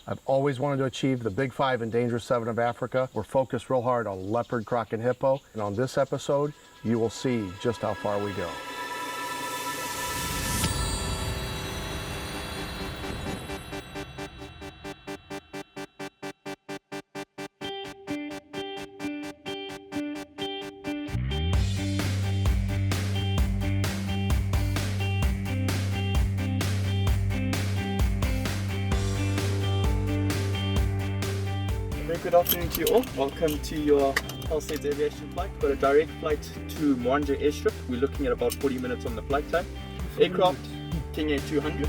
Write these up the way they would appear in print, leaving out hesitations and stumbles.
I've always wanted to achieve the Big 5 and Dangerous 7 of Africa. We're focused real hard on leopard, croc, and hippo. And on this episode, you will see just how far we go. Good afternoon to you all. Welcome to your Pulsate Aviation flight. We've got a direct flight to Mwanje airstrip. We're looking at about 40 minutes on the flight time. Aircraft, Kenya 200.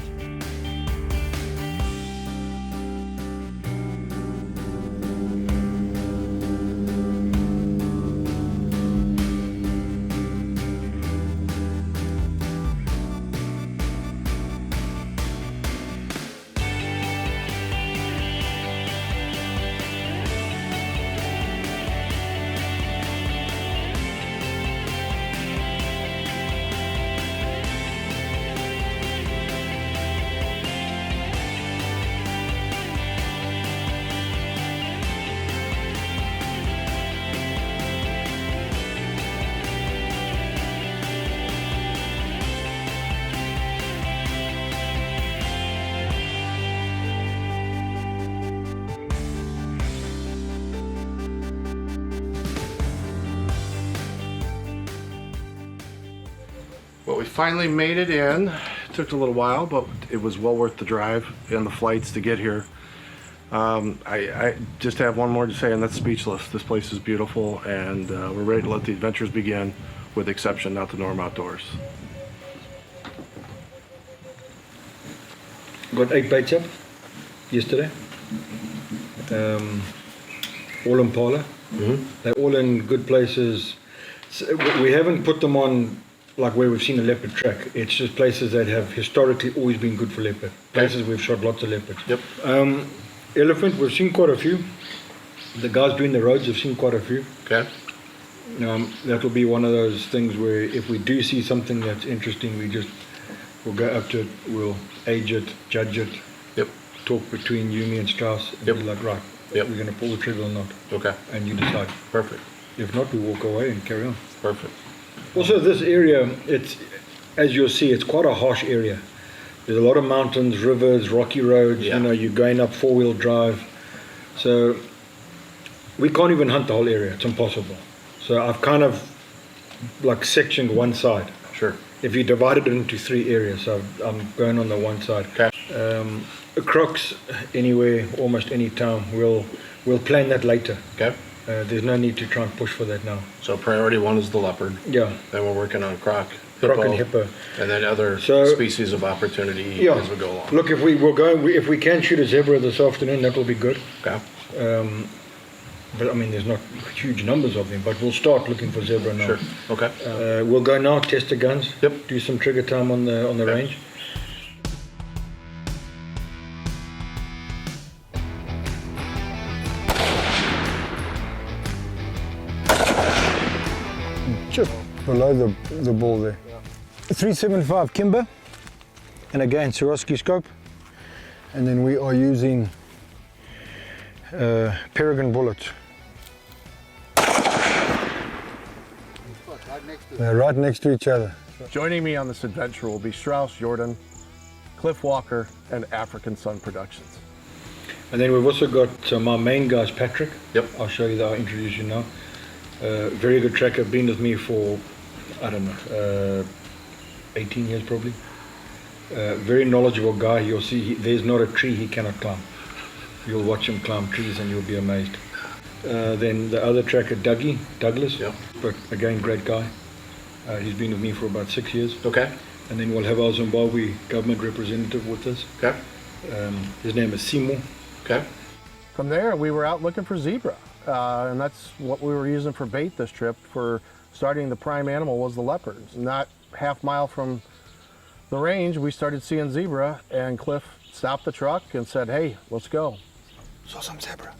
Well, we finally made it in. It took a little while, but it was well worth the drive and the flights to get here. I just have one more to say, and that's speechless. This place is beautiful, and we're ready to let the adventures begin, with exception, not the norm outdoors. Got 8 baits up yesterday. All Impala. They're all in good places. So we haven't put them on like where we've seen a leopard track. It's just places that have historically always been good for leopard. Places we've shot lots of leopards. Yep. Elephant, we've seen quite a few. The guys doing the roads have seen quite a few. Okay. That will be one of those things where if we do see something that's interesting, we'll go up to it, we'll age it, judge it. Yep. Talk between you, me and Strauss, and Yep. be like, right, Yep. we're going to pull the trigger or not. Okay. And you decide. Perfect. If not, we walk away and carry on. Perfect. Also, this area, it's, as you'll see, it's quite a harsh area. There's a lot of mountains, rivers, rocky roads. Yeah. You know, you're going up 4-wheel drive. So we can't even hunt the whole area. It's impossible. So I've kind of like sectioned one side. Sure. If you divided it into 3 areas, so I'm going on the one side. Okay. Crocs, anywhere, almost any town, we'll plan that later. Okay. There's no need to try and push for that now. So priority 1 is the leopard. Yeah. Then we're working on croc, Croc and hippo. and then other So- species of opportunity as we go along. Look, if we can shoot a zebra this afternoon, that will be good. Okay. But I mean, there's not huge numbers of them. But we'll start looking for zebra now. Sure. Okay. We'll go now, test the guns. Yep. Do some trigger time on the Okay. range. Just below the ball there. 375 Kimber, and again Swarovski scope, and then we are using Peregrine bullets. They're right next to each other. Joining me on this adventure will be Strauss Jordan, Cliff Walker, and African Sun Productions. And then we've also got my main guys, Patrick. Yep. I'll show you that. I'll introduce you now. Very good tracker, been with me for, I don't know, 18 years probably. Very knowledgeable guy. You'll see there's not a tree he cannot climb. You'll watch him climb trees and you'll be amazed. Then the other tracker, Douglas. Yep. But again, great guy. He's been with me for about 6 years. Okay. And then we'll have our Zimbabwe government representative with us. Okay. His name is Simo. Okay. From there, we were out looking for zebra, and that's what we were using for bait this trip. For starting, the prime animal was the leopards. Not half-mile from the range, we started seeing zebra, and Cliff stopped the truck and said, "Hey, let's go." Saw some zebra.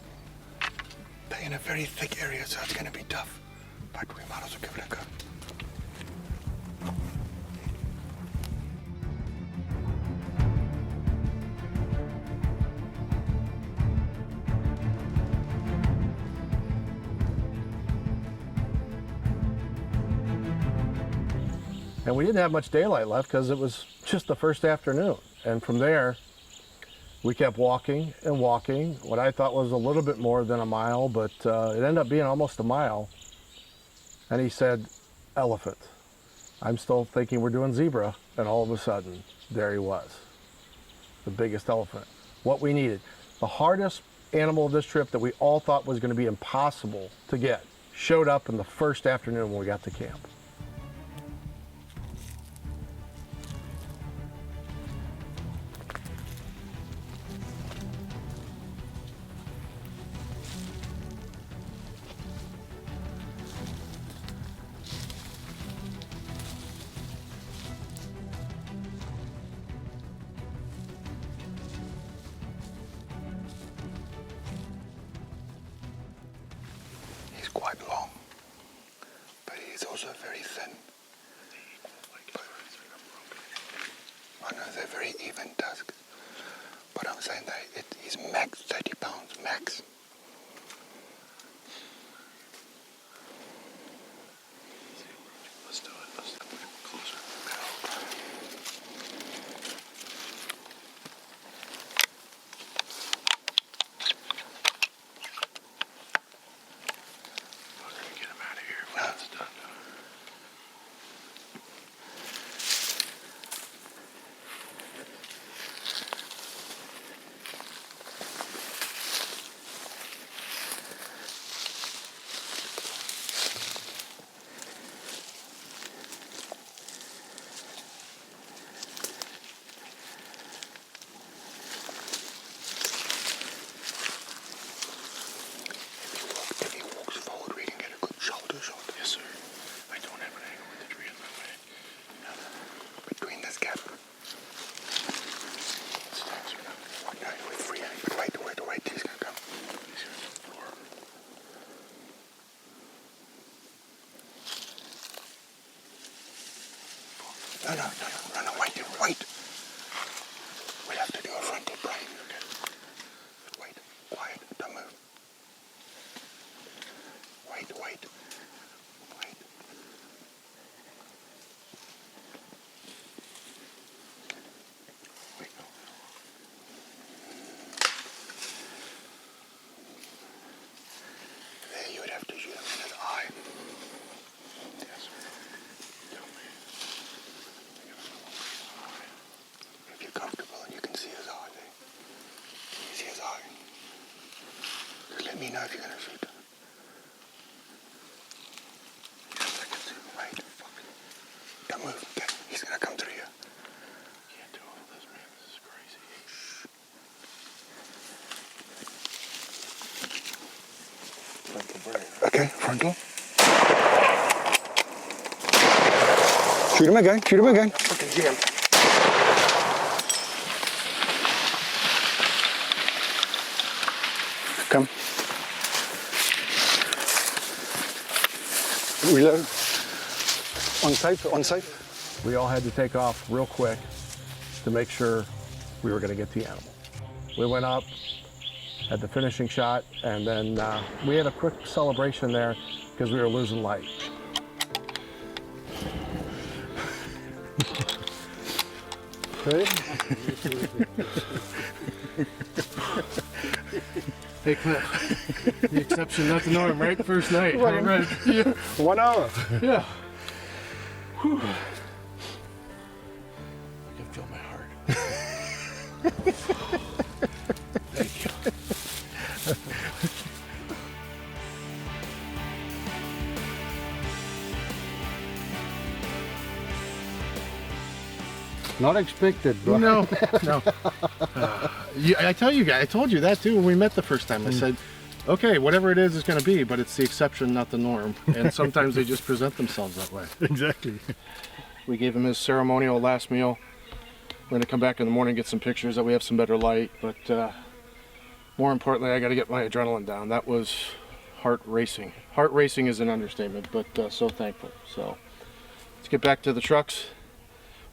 They're in a very thick area, so it's going to be tough, but we might as well give it a go. And we didn't have much daylight left because it was just the first afternoon. And from there, we kept walking and walking, what I thought was a little bit more than a mile, but it ended up being almost a mile. And he said, elephant. I'm still thinking we're doing zebra, and all of a sudden, there he was, the biggest elephant. What we needed. The hardest animal of this trip that we all thought was going to be impossible to get showed up in the first afternoon when we got to camp. He's quite long, but he's also very thin. I know they're very even tusks, but I'm saying that he's max 30 pounds, max. Let's do it. Let's get closer. No, wait. We have to do a frontal brain. Okay. Wait, quiet, don't move. Wait. There you would have to shoot him in his eye. Yes. If you're comfortable and you can see his eye there. Can you see his eye? Just let me know if you're going to shoot him. Yes, I can see him. Wait. Don't move. Okay. He's going to come through here. Can't do all this, man. This is crazy. Shh. Okay, frontal. Shoot him again. Fucking jam. Come. Reload. On safe. We all had to take off real quick to make sure we were going to get the animal. We went up, had the finishing shot, and then we had a quick celebration there because we were losing light. Ready? Hey, Cliff. The exception, not the norm, right? First night. Right. Right. Yeah. 1 hour. Yeah. Whew. I can feel my heart. Thank you. Not expected, bro. No. I told you that too when we met the first time. I said, okay, whatever it is, it's going to be, but it's the exception, not the norm. And sometimes they just present themselves that way. Exactly. We gave him his ceremonial last meal. We're going to come back in the morning and get some pictures that we have some better light. But more importantly, I got to get my adrenaline down. That was heart racing. Heart racing is an understatement, but so thankful. So let's get back to the trucks.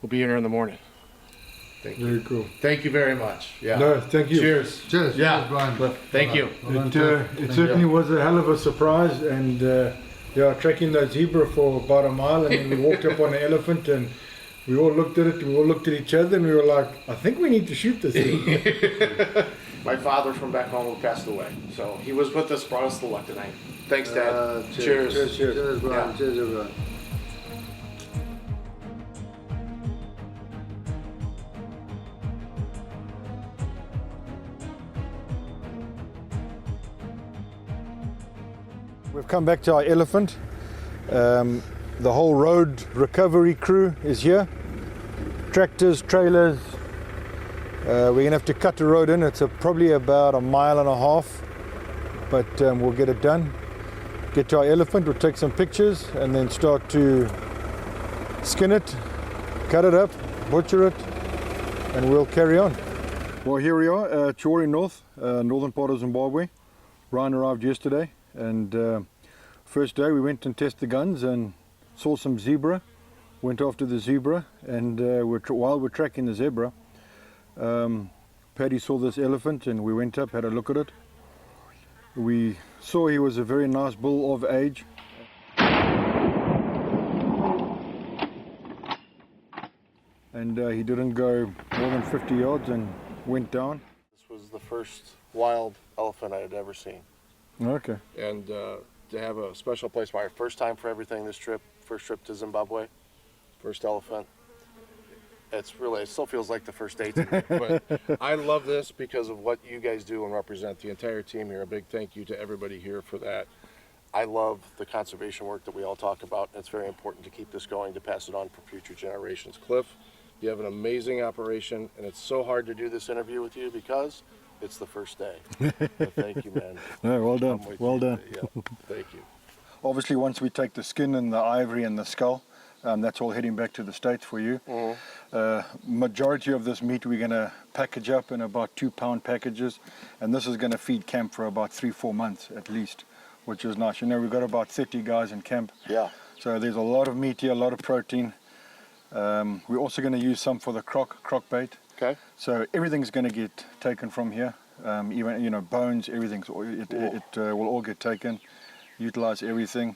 We'll be here in the morning. Thank you. Very cool. Thank you very much. Yeah. No, thank you. Cheers. Cheers. Yeah. Brian. Thank you. It certainly was a hell of a surprise, and Yeah, tracking the zebra for about a mile, and then we walked up on an elephant, and we all looked at it, we all looked at each other, and we were like, I think we need to shoot this thing. My father from back home who passed away, so he was with us, brought us the luck tonight. Thanks, Dad. Cheers. Cheers. Cheers, Brian. Yeah. Cheers, everyone. We've come back to our elephant. The whole road recovery crew is here. Tractors, trailers. We're going to have to cut the road in. It's probably about 1.5 miles, but we'll get it done. Get to our elephant, we'll take some pictures and then start to skin it, cut it up, butcher it, and we'll carry on. Well, here we are, Chewore North, northern part of Zimbabwe. Ryan arrived yesterday, and first day we went and tested the guns and saw some zebra. Went after the zebra, and while we're tracking the zebra, Paddy saw this elephant, and we went up, had a look at it. We saw he was a very nice bull of age. And he didn't go more than 50 yards and went down. This was the first wild elephant I had ever seen. Okay. And to have a special place, my first time for everything this trip, first trip to Zimbabwe, first elephant. It still feels like the first day to me, but I love this because of what you guys do and represent, the entire team here. A big thank you to everybody here for that. I love the conservation work that we all talk about. It's very important to keep this going, to pass it on for future generations. Cliff, you have an amazing operation, and it's so hard to do this interview with you because it's the first day. But thank you, man. No, well done, well done. Yeah, thank you. Obviously, once we take the skin and the ivory and the skull, that's all heading back to the States for you. Majority of this meat we're going to package up in about 2-pound packages, and this is going to feed camp for about 3-4 months at least, which is nice. You know, we've got about 30 guys in camp. Yeah. So there's a lot of meat here, a lot of protein. We're also going to use some for the croc bait. Okay. So everything's going to get taken from here, even, you know, bones, everything. So it will all get taken, utilize everything.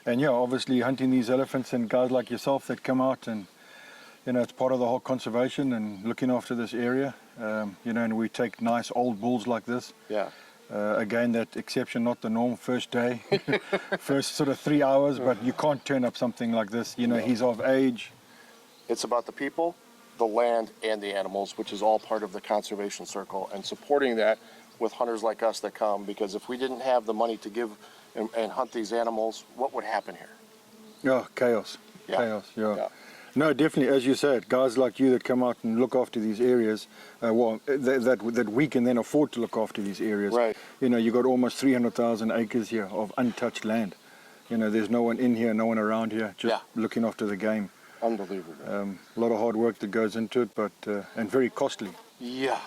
And yeah, obviously hunting these elephants and guys like yourself that come out, and you know, it's part of the whole conservation and looking after this area. You know, and we take nice old bulls like this. Yeah. Again, that exception, not the norm. First day, first sort of 3 hours, but you can't turn up something like this. You know, he's of age. It's about the people, the land, and the animals, which is all part of the conservation circle, and supporting that with hunters like us that come, because if we didn't have the money to give and hunt these animals, what would happen here? Yeah, chaos. Yeah. Chaos, yeah. Yeah. No, definitely, as you said, guys like you that come out and look after these areas, that we can then afford to look after these areas. Right. You know, you got almost 300,000 acres here of untouched land. You know, there's no one in here, no one around here, just looking after the game. Unbelievable. A lot of hard work that goes into it, but and very costly. Yeah.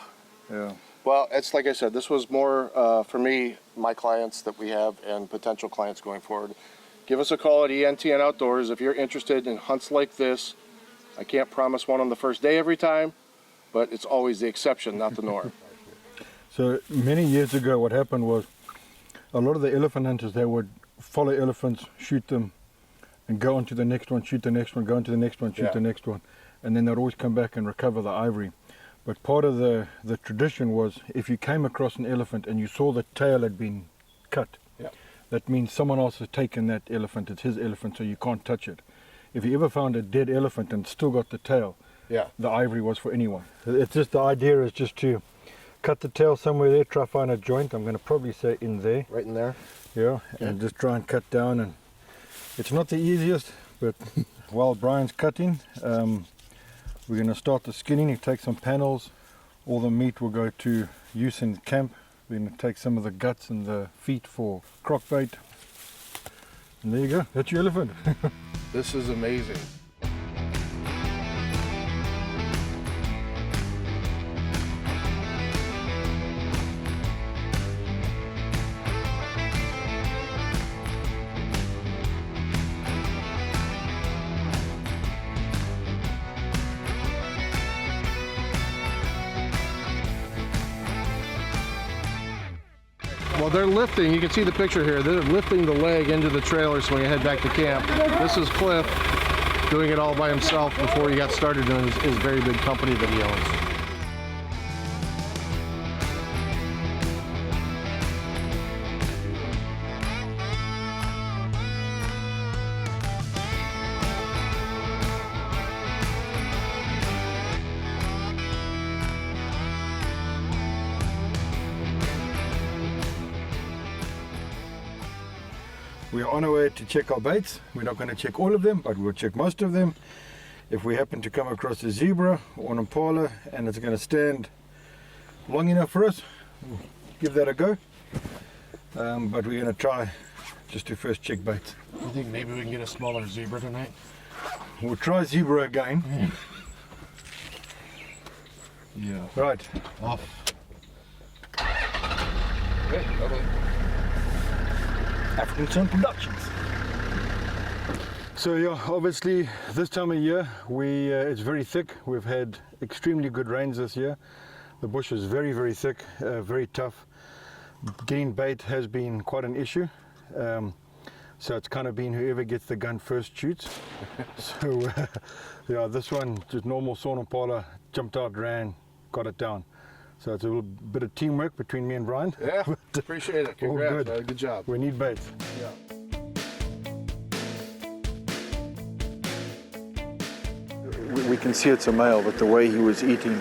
Yeah. Well, it's like I said, this was more for me, my clients that we have, and potential clients going forward. Give us a call at ENTN Outdoors if you're interested in hunts like this. I can't promise one on the first day every time, but it's always the exception, not the norm. So many years ago, what happened was a lot of the elephant hunters, they would follow elephants, shoot them, and go on to the next one, shoot the next one, go on to the next one, shoot the next one. And then they'd always come back and recover the ivory. But part of the tradition was if you came across an elephant and you saw the tail had been cut, that means someone else has taken that elephant. It's his elephant, so you can't touch it. If you ever found a dead elephant and still got the tail, the ivory was for anyone. It's just, the idea is just to cut the tail somewhere there, try find a joint. I'm going to probably say in there. Right in there? Yeah, and just try and cut down. And it's not the easiest, but while Brian's cutting, we're going to start the skinning. He takes some panels. All the meat will go to use in camp. We're going to take some of the guts and the feet for croc bait. And there you go, that's your elephant. This is amazing. Well, they're lifting. You can see the picture here. They're lifting the leg into the trailer so we can head back to camp. This is Cliff doing it all by himself before he got started in his very big company that he owns. We are on our way to check our baits. We're not going to check all of them, but we'll check most of them. If we happen to come across a zebra or an impala and it's going to stand long enough for us, we'll give that a go. But we're going to try just to first check baits. You think maybe we can get a smaller zebra tonight? We'll try zebra again. Yeah. Right. Off. Okay, okay. African Sun Productions. So yeah, obviously this time of year it's very thick. We've had extremely good rains this year. The bush is very, very thick, very tough. Getting bait has been quite an issue. So it's kind of been whoever gets the gun first shoots. So yeah, this one, just normal sawn impala, jumped out, ran, got it down. So it's a little bit of teamwork between me and Brian. Yeah, appreciate it. Congrats. Good. Good job. We need baits. Yeah. We can see it's a male, but the way he was eating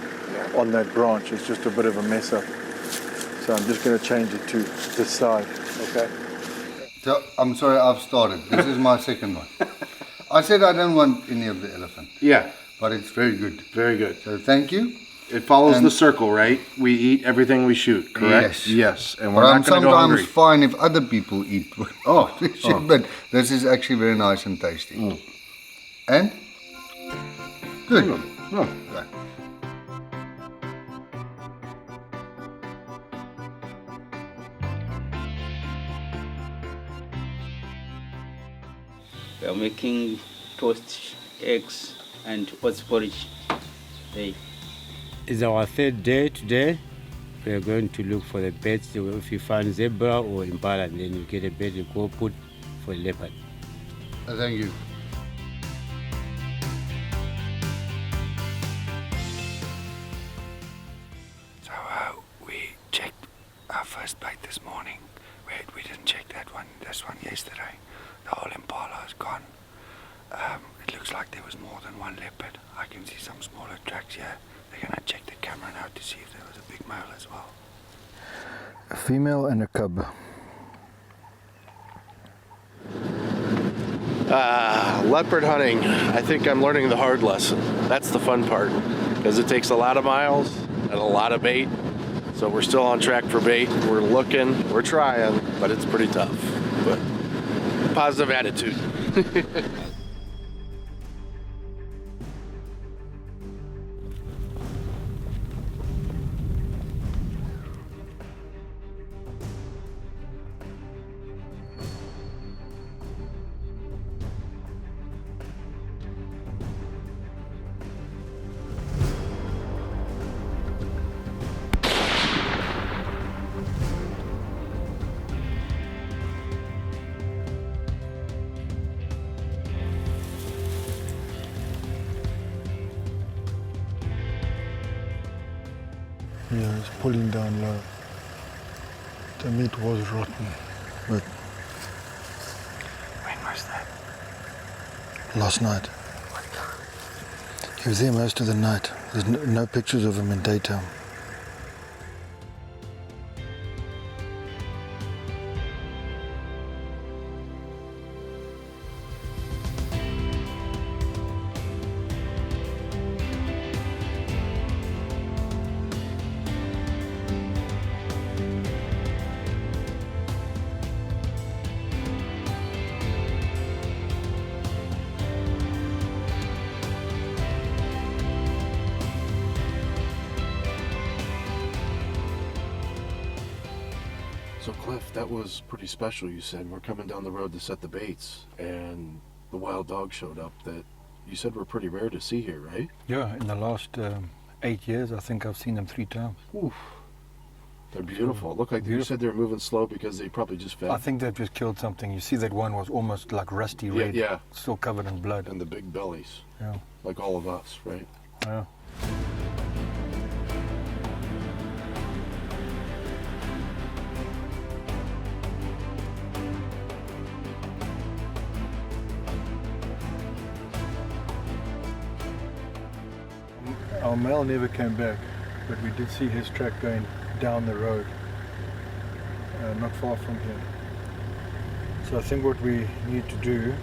on that branch is just a bit of a mess up. So I'm just going to change it to this side, okay? So, I'm sorry, I've started. This is my second one. I said I don't want any of the elephant, Yeah, but it's very good. very good. So thank you. It follows And- the circle, right? We eat everything we shoot, correct? Yes. Yes, and we're But I'm not going to go sometimes hungry. fine if other people eat what Oh, we shoot, but this is actually very nice and tasty. And? Good. Oh. Right. We are making toast, eggs, and oats porridge. It's our third day today. We are going to look for the beds. If you find zebra or impala, and then you get a bed, you go put for leopard. Thank you. So we checked our first bait this morning. We didn't check that one, this one yesterday. The whole impala is gone. It looks like there was more than one leopard. I can see some smaller tracks here. They're going to check the camera now to see if there was a big male as well. A female and a cub. Leopard hunting. I think I'm learning the hard lesson. That's the fun part, because it takes a lot of miles and a lot of bait. So we're still on track for bait. We're looking, we're trying, but it's pretty tough. But positive attitude. Yeah, it's pulling down low. The meat was rotten, but... When was that? Last night. He was there most of the night. There's no pictures of him in daytime. So Cliff, that was pretty special. You said we're coming down the road to set the baits, and the wild dog showed up that you said were pretty rare to see here, right? Yeah, in the last 8 years, I think I've seen them 3 times. Oof. They're beautiful. Look like you said they're moving slow because they probably just fed. I think they've just killed something. You see that one was almost like rusty red. Yeah. Still covered in blood. And the big bellies, Yeah. like all of us, right? Yeah. Our male never came back, but we did see his track going down the road, not far from here. So I think what we need to do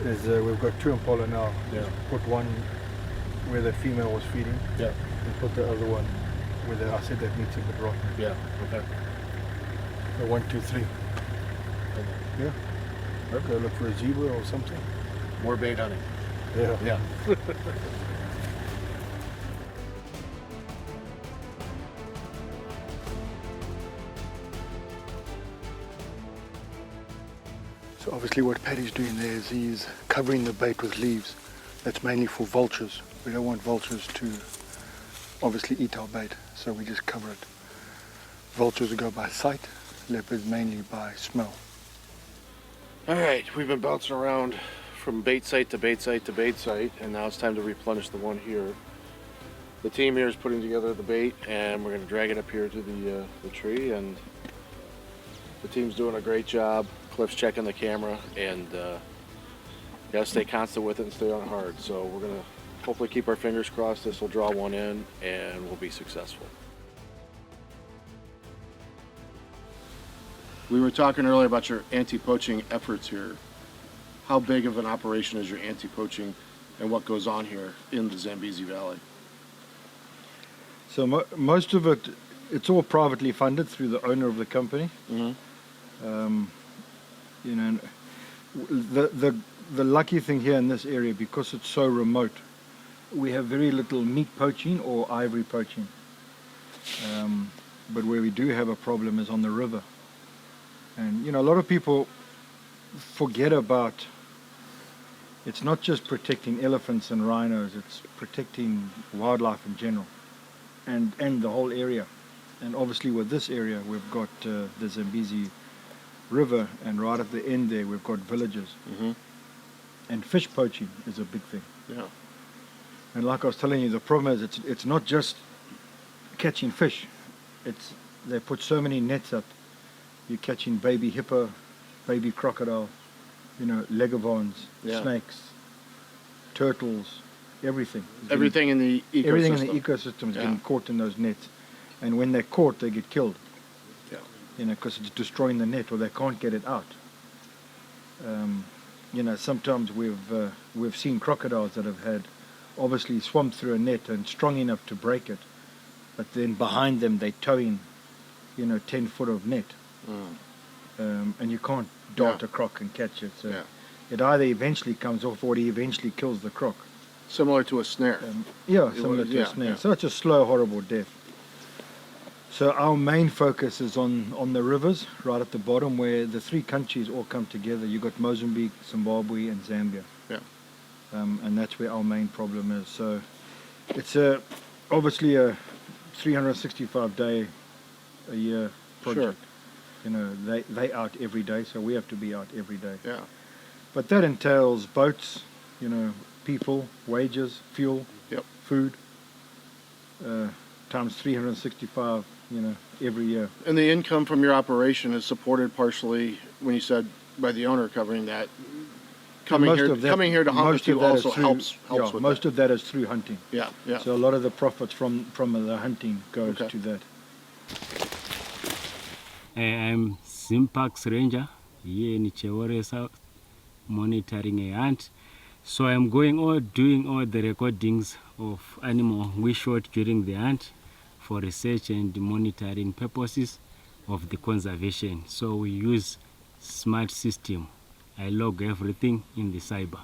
is we've got 2 impala now. Yeah. Put one where the female was feeding, Yeah. and put the other one where I said that meat's a bit rotten. Yeah. Okay. So 1, 2, 3. Yeah. Okay, look for a zebra or something. More bait hunting. Yeah. Yeah. So obviously what Paddy's doing there is he's covering the bait with leaves. That's mainly for vultures. We don't want vultures to obviously eat our bait, so we just cover it. Vultures will go by sight, leopards mainly by smell. All right, we've been bouncing around from bait site to bait site to bait site, and now it's time to replenish the one here. The team here is putting together the bait, and we're going to drag it up here to the tree, and the team's doing a great job. Cliff's checking the camera, and gotta stay constant with it and stay on hard. So we're gonna hopefully keep our fingers crossed this will draw one in and we'll be successful. We were talking earlier about your anti-poaching efforts here. How big of an operation is your anti-poaching and what goes on here in the Zambezi Valley? So most of it, it's all privately funded through the owner of the company. Mm-hmm. You know, the lucky thing here in this area, because it's so remote, we have very little meat poaching or ivory poaching. But where we do have a problem is on the river. And you know, a lot of people forget about, it's not just protecting elephants and rhinos, it's protecting wildlife in general and the whole area. And obviously with this area we've got the Zambezi River, and right at the end there we've got villages. Mm-hmm. And fish poaching is a big thing. Yeah. And like I was telling you, the problem is it's not just catching fish. It's they put so many nets up. You're catching baby hippo, baby crocodile, you know, legavons, Yeah. snakes, turtles, everything. Everything in the ecosystem. Everything in the ecosystem is getting caught in those nets. And when they're caught, they get killed. Yeah. You know, because it's destroying the net, or they can't get it out. You know, sometimes we've seen crocodiles that have had obviously swamped through a net and strong enough to break it, but then behind them they're towing, you know, 10 foot of net, and you can't dart a croc and catch it. So it either eventually comes off or it eventually kills the croc. Similar to a snare. Similar to a snare. Yeah. So it's a slow, horrible death. So our main focus is on the rivers, right at the bottom, where the 3 countries all come together. You've got Mozambique, Zimbabwe, and Zambia. Yeah. And that's where our main problem is. So it's obviously a 365-day a year project. Sure. You know, they out every day, so we have to be out every day. Yeah. But that entails boats, you know, people, wages, fuel, food, times 365, you know, every year. And the income from your operation is supported partially, when you said by the owner covering that. Coming here to hunt with you also helps with most that. of that is through hunting. Yeah, yeah. So a lot of the profits from the hunting goes to that. I'm Zimpax Ranger here in Chewore South, monitoring a hunt. So I'm doing all the recordings of animal we shot during the hunt for research and monitoring purposes of the conservation. So we use smart system. I log everything in the cyber.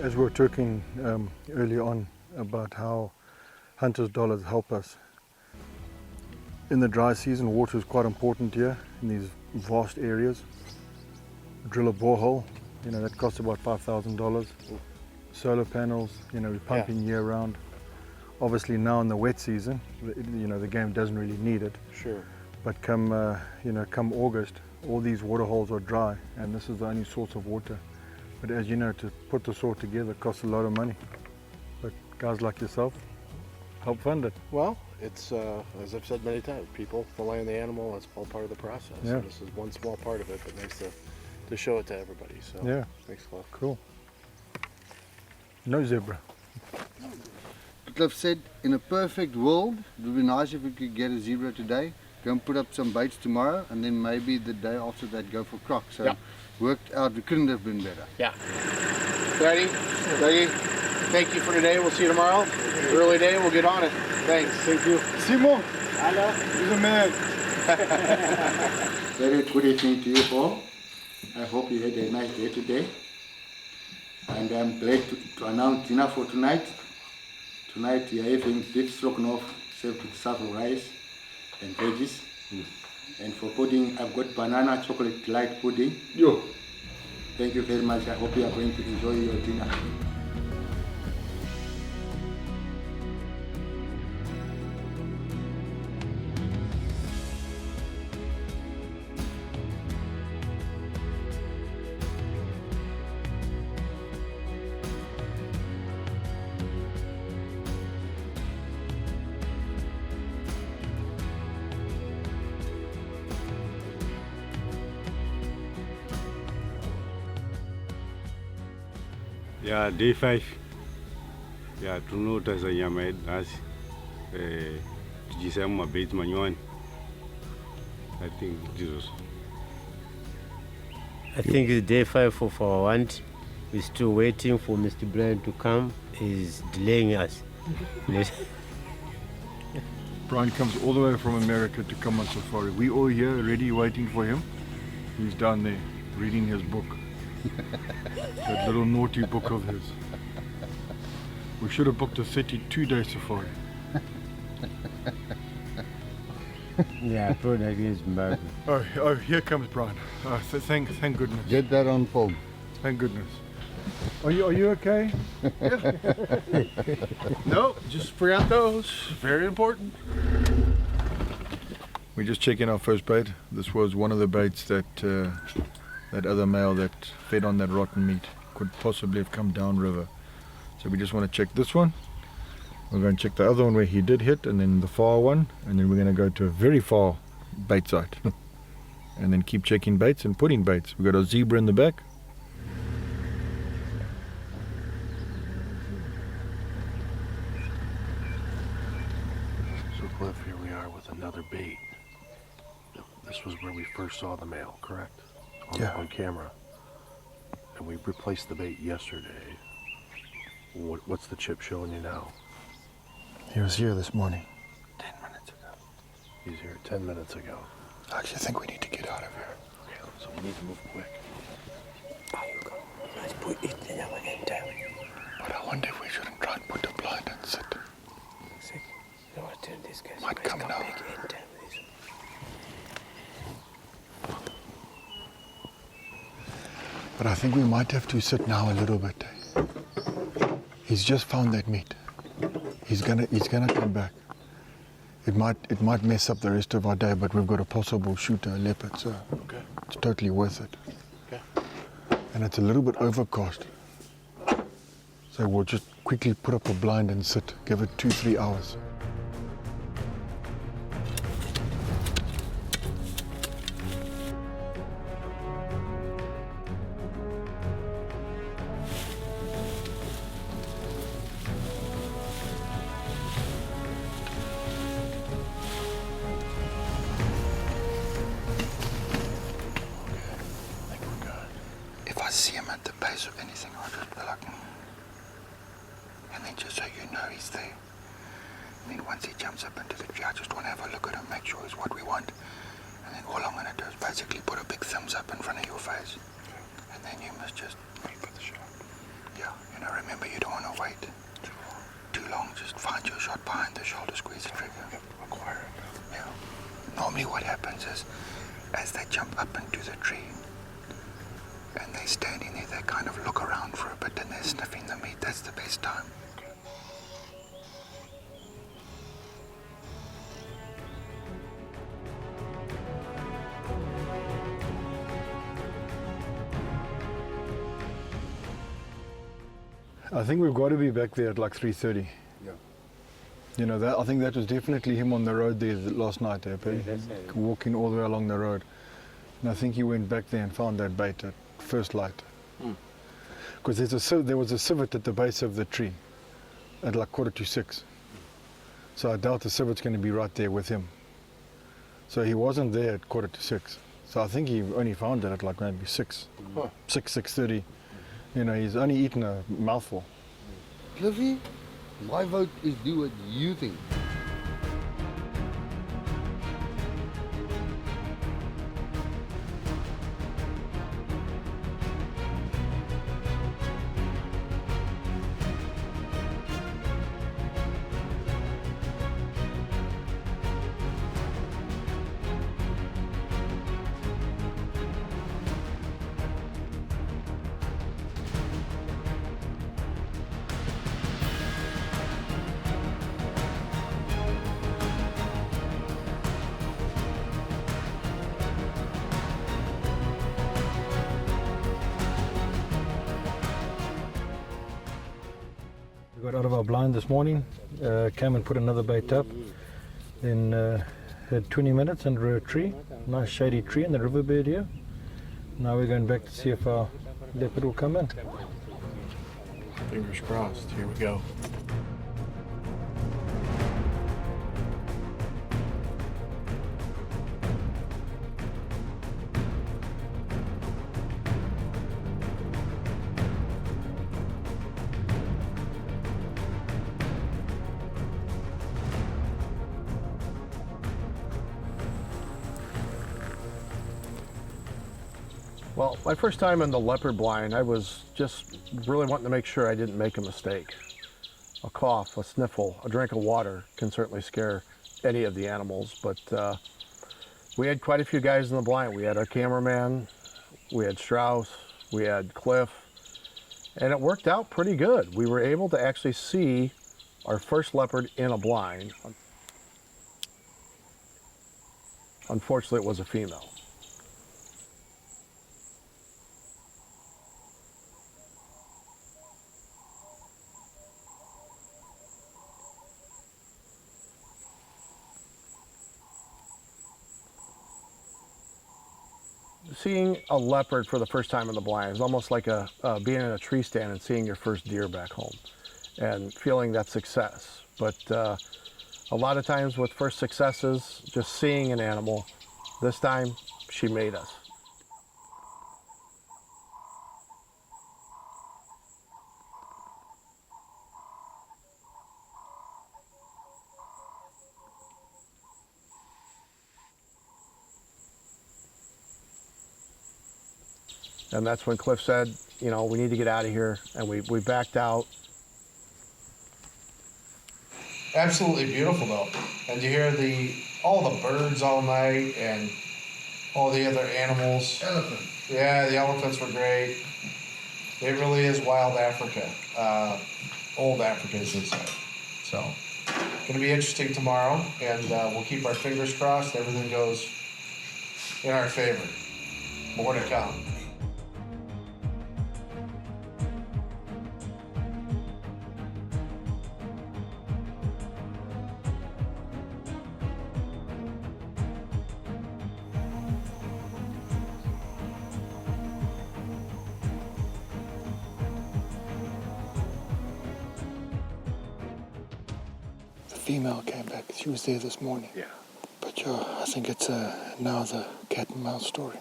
as we were talking earlier on about how hunters' dollars help us. In the dry season, water is quite important here in these vast areas. Drill a borehole, that costs about $5,000. Solar panels, we're pumping year round. Obviously now in the wet season, the game doesn't really need it. Sure. But come August, all these water holes are dry, and this is the only source of water. But as you know, to put this all together costs a lot of money. But guys like yourself help fund it. Well, it's, as I've said many times, people, the land, the animal, it's all part of the process. Yeah. And this is one small part of it, but nice to show it to everybody. So Yeah. thanks a lot. Cool. No zebra. Cliff said, in a perfect world, it would be nice if we could get a zebra today, go and put up some baits tomorrow, and then maybe the day after that go for croc. So Yeah. worked out, we couldn't have been better. Yeah. Ready? Dougie, thank you for today. We'll see you tomorrow. Early day, we'll get on it. Thanks. Thank you. Simon, Hello. you're the man. Very good evening to you all. I hope you had a nice day today. And I'm glad to announce dinner for tonight. Tonight we are having beef stroganoff served with saffron rice and veggies. And for pudding, I've got banana chocolate light pudding. Yo. Thank you very much. I hope you are going to enjoy your dinner. Yeah, day 5. Yeah, to know as a yamad as Gisema bait manuan. I think Jesus. I think it's day 5 of our hunt. We're still waiting for Mr. Brian to come. He's delaying us. Brian comes all the way from America to come on safari. We all here ready waiting for him. He's down there reading his book. That little naughty book of his. We should have booked a 32-day safari. Yeah, product is Zimbabwe. Oh, here comes Brian. Oh, thank goodness. Get that on film. Thank goodness. Are you okay? No, just forgot those. Very important. We're just checking our first bait. This was one of the baits that that other male that fed on that rotten meat could possibly have come downriver. So we just want to check this one. We're going to check the other one where he did hit, and then the far one, and then we're going to go to a very far bait site. And then keep checking baits and putting baits. We've got a zebra in the back. So Cliff, here we are with another bait. This was where we first saw the male, correct? On camera. And we replaced the bait yesterday. What's the chip showing you now? He was here this morning. 10 minutes ago. He's here 10 minutes ago. I actually think we need to get out of here. Okay, so we need to move quick. But I wonder if we shouldn't try and put a blind and sit. Might come now. But I think we might have to sit now a little bit. He's just found that meat. He's gonna come back. It might mess up the rest of our day, but we've got a possible shooter, a leopard, so it's totally worth it. Okay. And it's a little bit overcast. So we'll just quickly put up a blind and sit, give it 2-3 hours. If I see him at the base of anything, I'll just be like, and then just so you know he's there. And then once he jumps up into the tree, I just want to have a look at him, make sure he's what we want. And then all I'm going to do is basically put a big thumbs up in front of your face. And then you must just wait for the shot. Yeah, happens is, as they jump up into the tree and they're standing there, they kind of look around for a bit and they're sniffing the meat. That's the best time. I think we've got to be back there at like 3:30. Yeah. You know, I think that was definitely him on the road there last night, Paddy, walking all the way along the road. And I think he went back there and found that bait at first light. Because there was a civet at the base of the tree at like 5:45. So I doubt the civet's going to be right there with him. So he wasn't there at 5:45. So I think he only found it at like maybe 6:30. You know, he's only eaten a mouthful. Cliffy, my vote is do what you think. We got out of our blind this morning, came and put another bait up, then had 20 minutes under a tree, nice shady tree in the riverbed here. Now we're going back to see if our leopard will come in. Fingers crossed. Here we go. Well, my first time in the leopard blind, I was just really wanting to make sure I didn't make a mistake. A cough, a sniffle, a drink of water can certainly scare any of the animals, but we had quite a few guys in the blind. We had our cameraman, we had Strauss, we had Cliff, and it worked out pretty good. We were able to actually see our first leopard in a blind. Unfortunately, it was a female. Seeing a leopard for the first time in the blind is almost like being in a tree stand and seeing your first deer back home and feeling that success. But a lot of times with first successes, just seeing an animal, this time she made us. And that's when Cliff said, you know, we need to get out of here, and we backed out. Absolutely beautiful though. And you hear all the birds all night and all the other animals. Elephant. Yeah, the elephants were great. It really is wild Africa. Old Africa, as they say. So, going to be interesting tomorrow, and we'll keep our fingers crossed. Everything goes in our favor. More to come. Female came back. She was there this morning. Yeah. But I think it's now the cat and mouse story.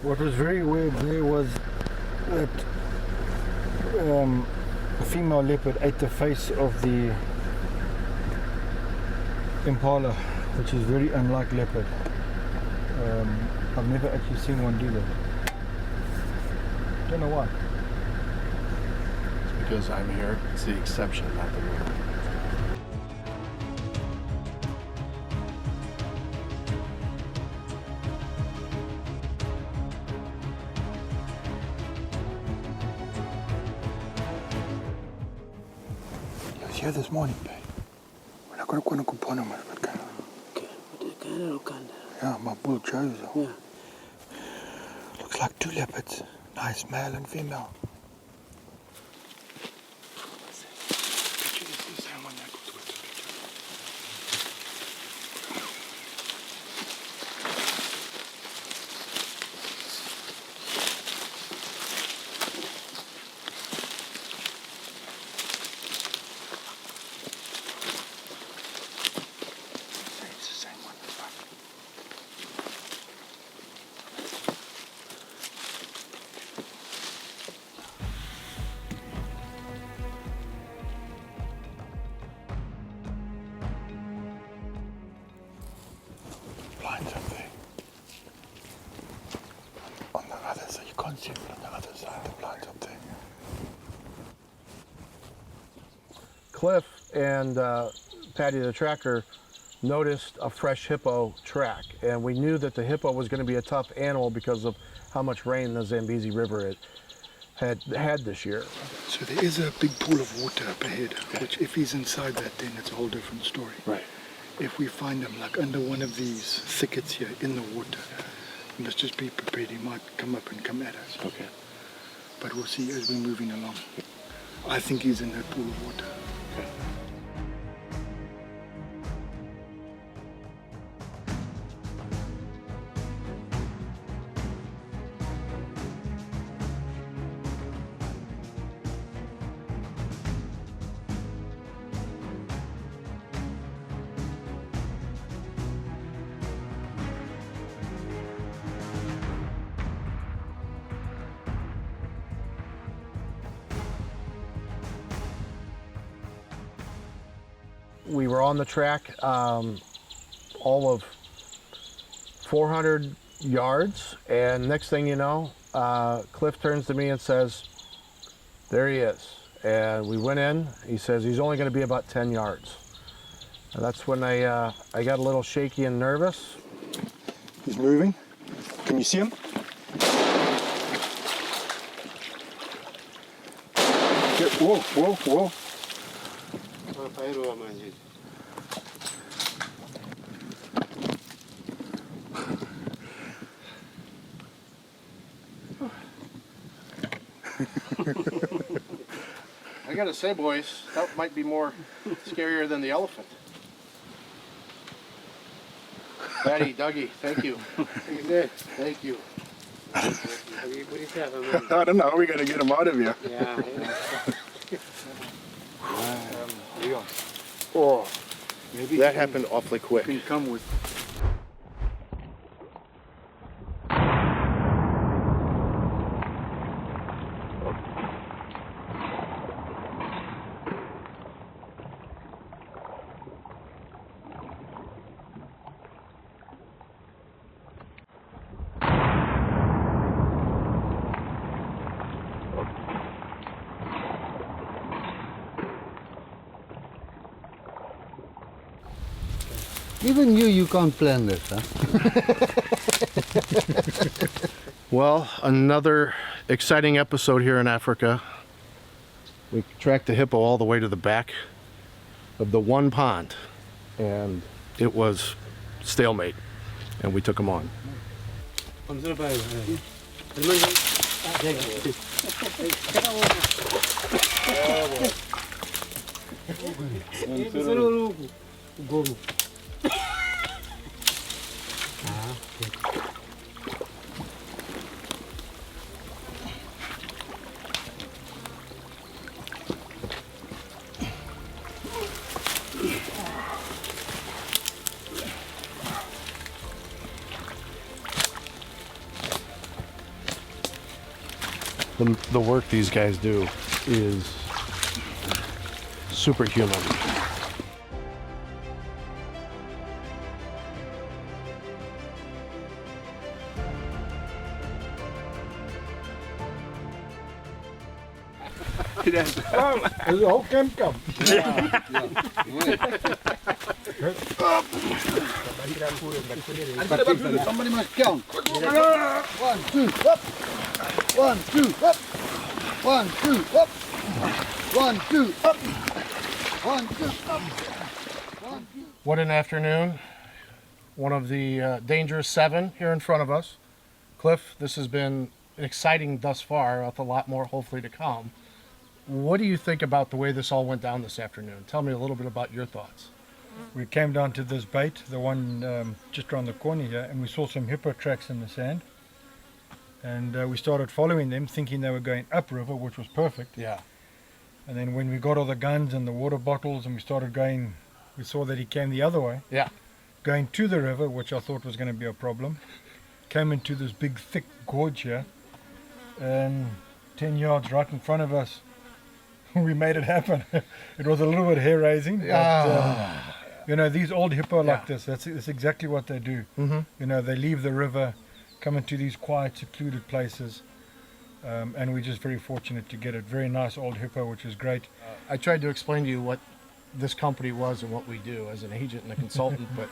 What was very weird there was that the female leopard ate the face of the impala, which is very unlike leopard. I've never actually seen one do that. Don't know why. It's because I'm here. It's the exception, not the rule. He's here this morning, babe. We're not going to go on him, but yeah, my bull chose. Yeah. Looks like 2 leopards. Nice male and female. Blinds up there. On the other side, you can't see it on the other side, the blinds up there. Cliff and Patty the tracker noticed a fresh hippo track, and we knew that the hippo was going to be a tough animal because of how much rain the Zambezi River had this year. So there is a big pool of water up ahead, which if he's inside that, then it's a whole different story. Right. If we find him like under one of these thickets here in the water, let's just be prepared. He might come up and come at us. Okay. But we'll see as we're moving along. I think he's in that pool of water. Okay. We were on the track all of 400 yards, and next thing you know, Cliff turns to me and says, there he is. And we went in. He says he's only going to be about 10 yards. And that's when I got a little shaky and nervous. He's moving. Can you see him? Whoa, whoa, whoa. I gotta say, boys, that might be more scarier than the elephant. Patty, Dougie, thank you. Thank you. I don't know. We got to get him out of here. Yeah. Oh, maybe that happened awfully quick. Can come with. Even you can't plan this, huh? Well, another exciting episode here in Africa. We tracked the hippo all the way to the back of the one pond, and it was stalemate, and we took him on. The work these guys do is superhuman. Hoe kan kan? Somebody must count. 1, 2, up. 1, 2, up. 1, 2, up. 1, 2, up. 1, 2, stop. What an afternoon. One of the dangerous 7 here in front of us. Cliff, this has been exciting thus far, with a lot more hopefully to come. What do you think about the way this all went down this afternoon? Tell me a little bit about your thoughts. We came down to this bait, the one just around the corner here, and we saw some hippo tracks in the sand. And we started following them, thinking they were going upriver, which was perfect. Yeah. And then when we got all the guns and the water bottles and we started going, we saw that he came the other way. Yeah. Going to the river, which I thought was going to be a problem. Came into this big, thick gorge here. And 10 yards right in front of us, we made it happen. It was a little bit hair-raising. But, you know, these old hippo like this, that's exactly what they do. Mm-hmm. You know, they leave the river, come into these quiet, secluded places. And we're just very fortunate to get a very nice old hippo, which is great. I tried to explain to you what this company was and what we do as an agent and a consultant, but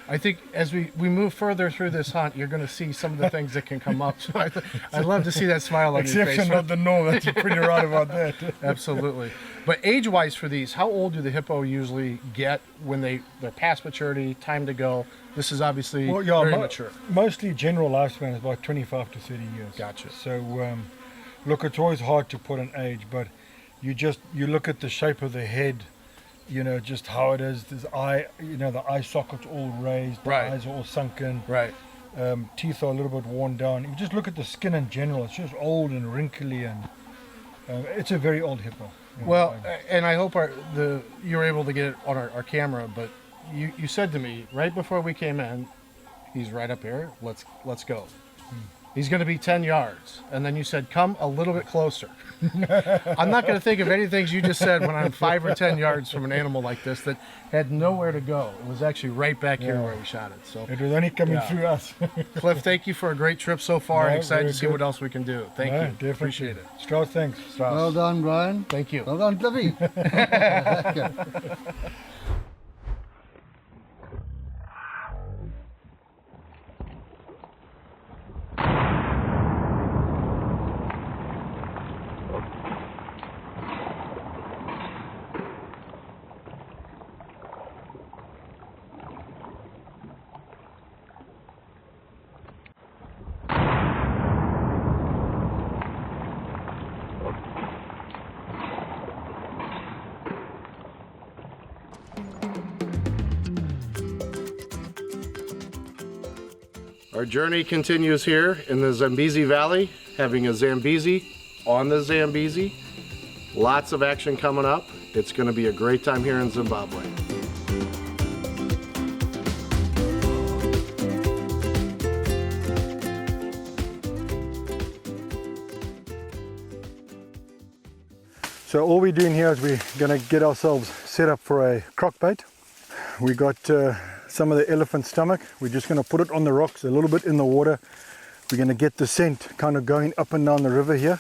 I think as we move further through this hunt, you're going to see some of the things that can come up. So I'd love to see that smile on your face. Exception of the norm, that's pretty right about that. Absolutely. But age-wise for these, how old do the hippo usually get when they're past maturity, time to go? This is obviously very mature. Mostly general lifespan is about 25 to 30 years. Gotcha. So, look, it's always hard to put an age, but you look at the shape of the head, you know, just how it is. This eye, you know, the eye socket's all raised, the eyes are all sunken. Right. Teeth are a little bit worn down. You just look at the skin in general, it's just old and wrinkly, and it's a very old hippo. Well, and I hope you're able to get it on our camera, but you said to me right before we came in, he's right up here, let's go. He's going to be 10 yards. And then you said, come a little bit closer. I'm not going to think of any things you just said when I'm 5 or 10 yards from an animal like this that had nowhere to go. It was actually right back here where we shot it. So it was only coming through us. Cliff, thank you for a great trip so far. No, and excited to very see good. what else we can do. Thank you. Definitely. Appreciate it. Strauss, thanks. Strauss. Well done, Brian. Thank you. Well done, Cliffy. Our journey continues here in the Zambezi Valley, having a Zambezi on the Zambezi. Lots of action coming up. It's going to be a great time here in Zimbabwe. So all we're doing here is we're going to get ourselves set up for a croc bait. We got some of the elephant stomach. We're just going to put it on the rocks a little bit in the water. We're going to get the scent kind of going up and down the river here.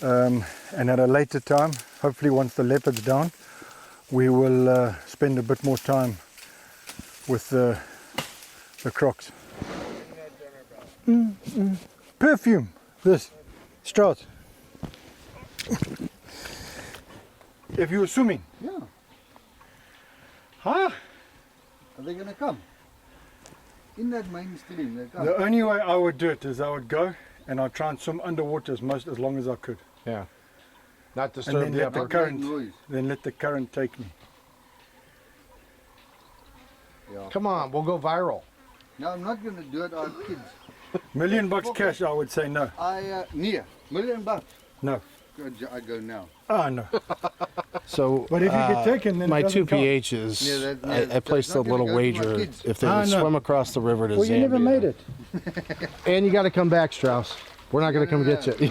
And at a later time, hopefully once the leopard's down, we will spend a bit more time with the crocs. Perfume, this, Strauss. If you were swimming. Yeah. Huh? Are they going to come? In that main stream, they come. The only way I would do it is I would go and I'd try and swim underwater as long as I could. Yeah. Not And disturb then the let the upper. current, then let the current take me. Yeah. Come on, we'll go viral. No, I'm not going to do it. I have kids. $1,000,000 cash, I would say no. $1 million. No. I go now. Ah, no. So, But if you get taken, then my it two doesn't count. PHs, Yeah, I that's placed a not gonna little go to my wager kids. if they Ah, would no. swim across the river to Well, Zambia. you never made it. And you got to come back, Strauss. We're not going to come get you.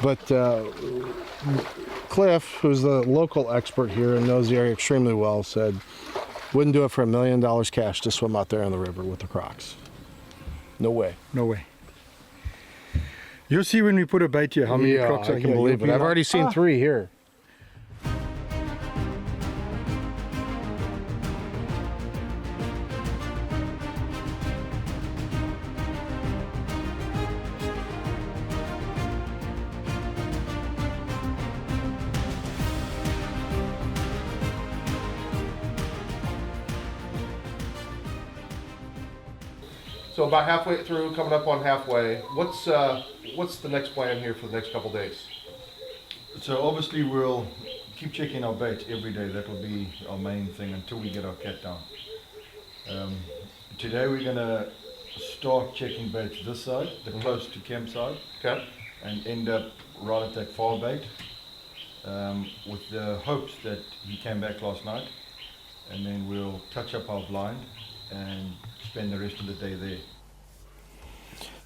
But Cliff, who's the local expert here and knows the area extremely well, said wouldn't do it for $1 million cash to swim out there in the river with the Crocs. No way. No way. You'll see when we put a bait here how many crocs I are can here. believe You'll it. be I've like, already seen "Ah." 3 here. So about halfway through, coming up on halfway. What's the next plan here for the next couple days? So obviously we'll keep checking our bait every day. That will be our main thing until we get our cat down. Today we're going to start checking baits this side, the close to campsite, Okay. and end up right at that far bait, with the hopes that he came back last night, and then we'll touch up our blind and spend the rest of the day there.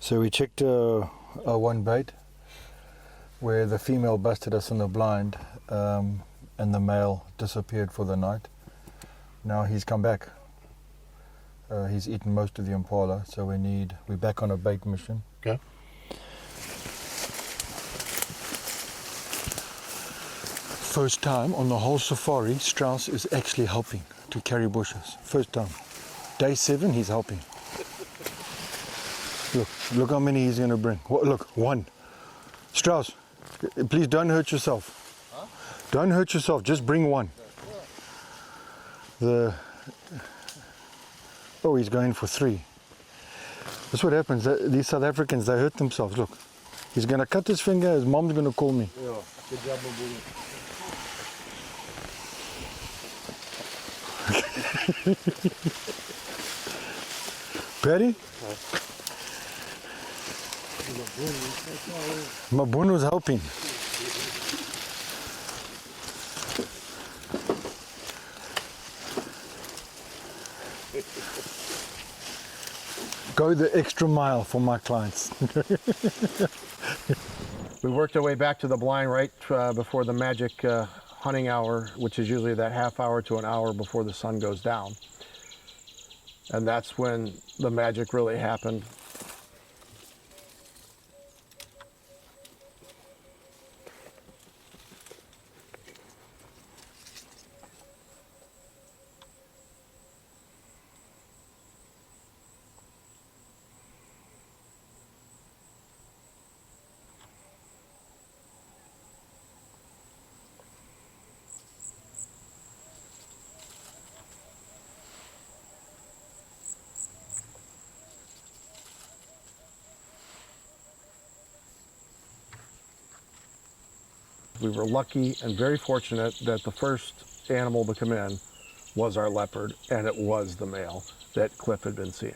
So we checked our one bait where the female busted us in the blind, and the male disappeared for the night. Now he's come back. He's eaten most of the impala, so we're back on a bait mission. Okay. First time on the whole safari, Strauss is actually helping to carry bushes. First time. Day 7, he's helping. Look how many he's going to bring. Look, 1. Strauss, please don't hurt yourself. Huh? Don't hurt yourself, just bring 1. Oh, he's going for 3. That's what happens. These South Africans, they hurt themselves. Look, he's going to cut his finger, his mom's going to call me. Yeah, good job, Patty? Mabunu's helping. Go the extra mile for my clients. We worked our way back to the blind right before the magic hunting hour, which is usually that half hour to an hour before the sun goes down. And that's when the magic really happened. We were lucky and very fortunate that the first animal to come in was our leopard, and it was the male that Cliff had been seeing.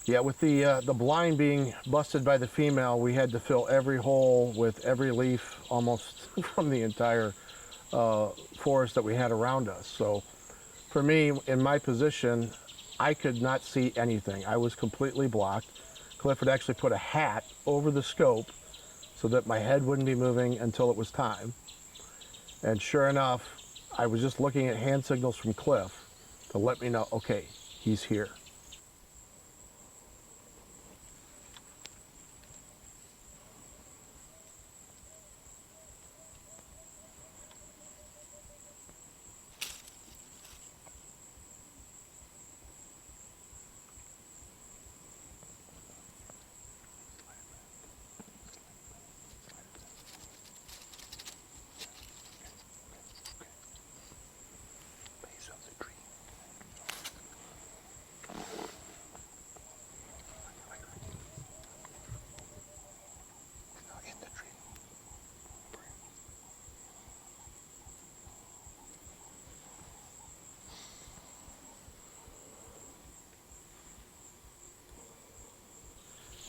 Yeah, with the blind being busted by the female, we had to fill every hole with every leaf almost from the entire forest that we had around us. So for me, in my position, I could not see anything. I was completely blocked. Cliff had actually put a hat over the scope so that my head wouldn't be moving until it was time. And sure enough, I was just looking at hand signals from Cliff to let me know, okay, he's here.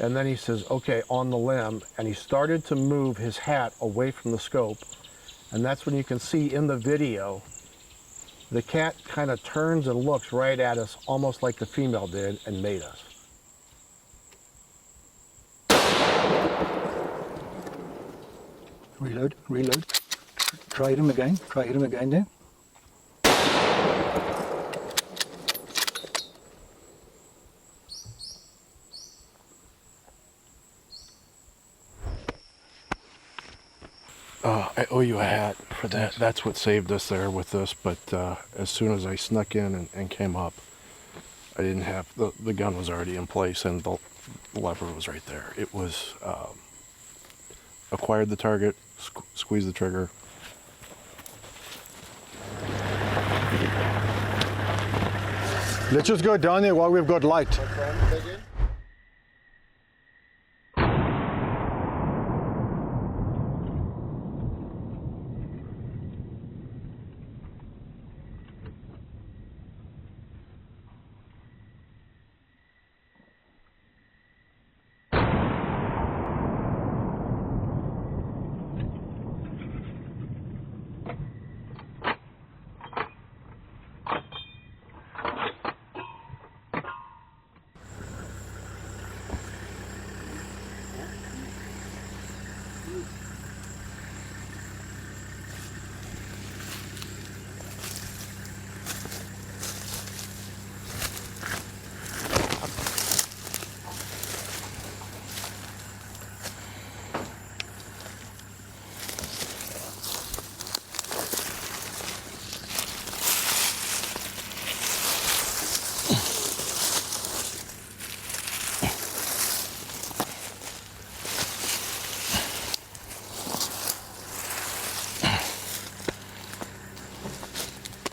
And then he says, okay, on the limb, and he started to move his hat away from the scope. And that's when you can see in the video, the cat kind of turns and looks right at us, almost like the female did, and made us. Reload, reload. Try him again there. I owe you a hat for that. That's what saved us there with this. But as soon as I snuck in and came up, I didn't have the gun was already in place and the lever was right there. It was acquired the target, squeeze the trigger. Let's just go down there while we've got light.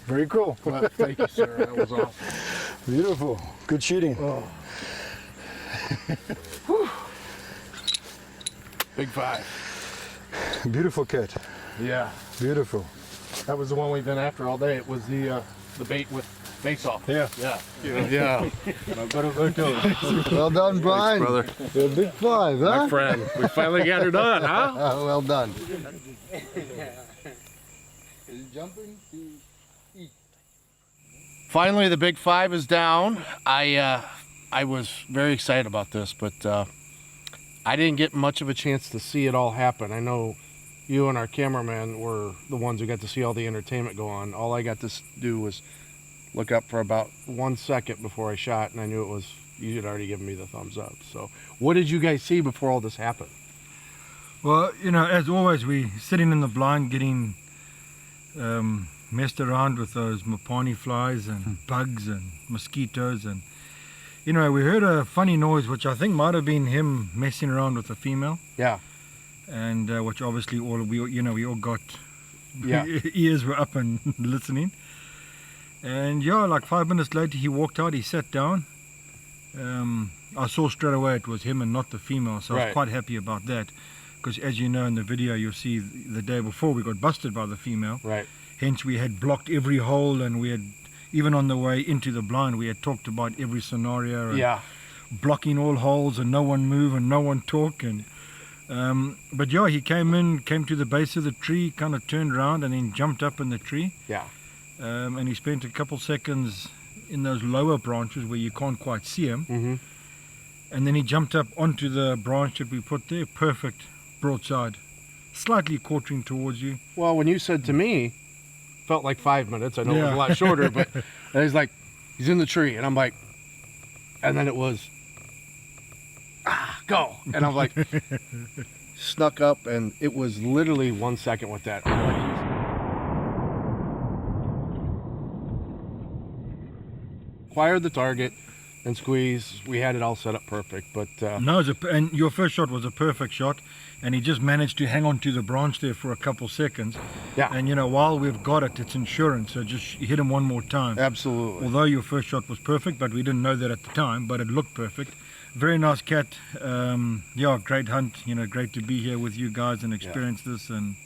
Very cool. Well, thank you, sir. That was awesome. Beautiful. Good shooting. Oh. Big 5. Beautiful cat. Yeah. Beautiful. That was the one we've been after all day. It was the bait with face off. Yeah. Yeah. Yeah. Well done, Brian. Thanks, brother. You're a big 5, huh? My friend. We finally got her done, huh? Well done. He's jumping to eat. Finally, the big 5 is down. I was very excited about this, but I didn't get much of a chance to see it all happen. I know you and our cameraman were the ones who got to see all the entertainment go on. All I got to do was look up for about 1 second before I shot, and I knew it was, you had already given me the thumbs up. So what did you guys see before all this happened? Well, you know, as always, we sitting in the blind getting messed around with those mopani flies and bugs and mosquitoes, and you know, we heard a funny noise which I think might have been him messing around with a female. Yeah. And which obviously we all got Yeah. ears were up and listening. And yeah, like 5 minutes later he walked out, he sat down. I saw straight away it was him and not the female, so I was quite happy about that, because as you know in the video you'll see the day before we got busted by the female. Right. Hence we had blocked every hole, and we had, even on the way into the blind, we had talked about every scenario and blocking all holes and no one move and no one talk. And but yeah, he came to the base of the tree, kind of turned around and then jumped up in the tree. Yeah. And he spent a couple seconds in those lower branches where you can't quite see him. Mm-hmm. And then he jumped up onto the branch that we put there, perfect broadside, slightly quartering towards you. Well, when you said to me, felt like 5 minutes. I know it was a lot shorter, but and he's like, he's in the tree, and I'm like, and then it was, go, and I'm like, snuck up, and it was literally 1 second with that. Acquired the target and squeeze. We had it all set up perfect, but no, and your first shot was a perfect shot, and he just managed to hang on to the branch there for a couple seconds. Yeah. And you know, while we've got it, it's insurance, so just hit him one more time. Absolutely. Although your first shot was perfect, but we didn't know that at the time, but it looked perfect. Very nice cat. Yeah, great hunt. You know, great to be here with you guys and experience this. And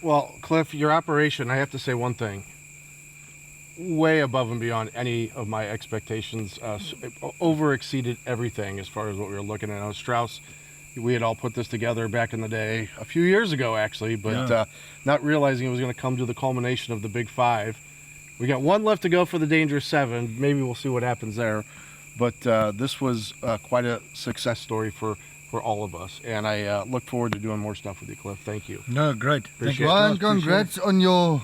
well, Cliff, your operation, I have to say one thing. Way above and beyond any of my expectations. Over exceeded everything as far as what we were looking at. Strauss, we had all put this together back in the day, a few years ago actually, but not realizing it was going to come to the culmination of the big 5. We got one left to go for the Dangerous 7. Maybe we'll see what happens there. But this was quite a success story for all of us, and I look forward to doing more stuff with you, Cliff. Thank you. No, great. Thank you. Brian, congrats on your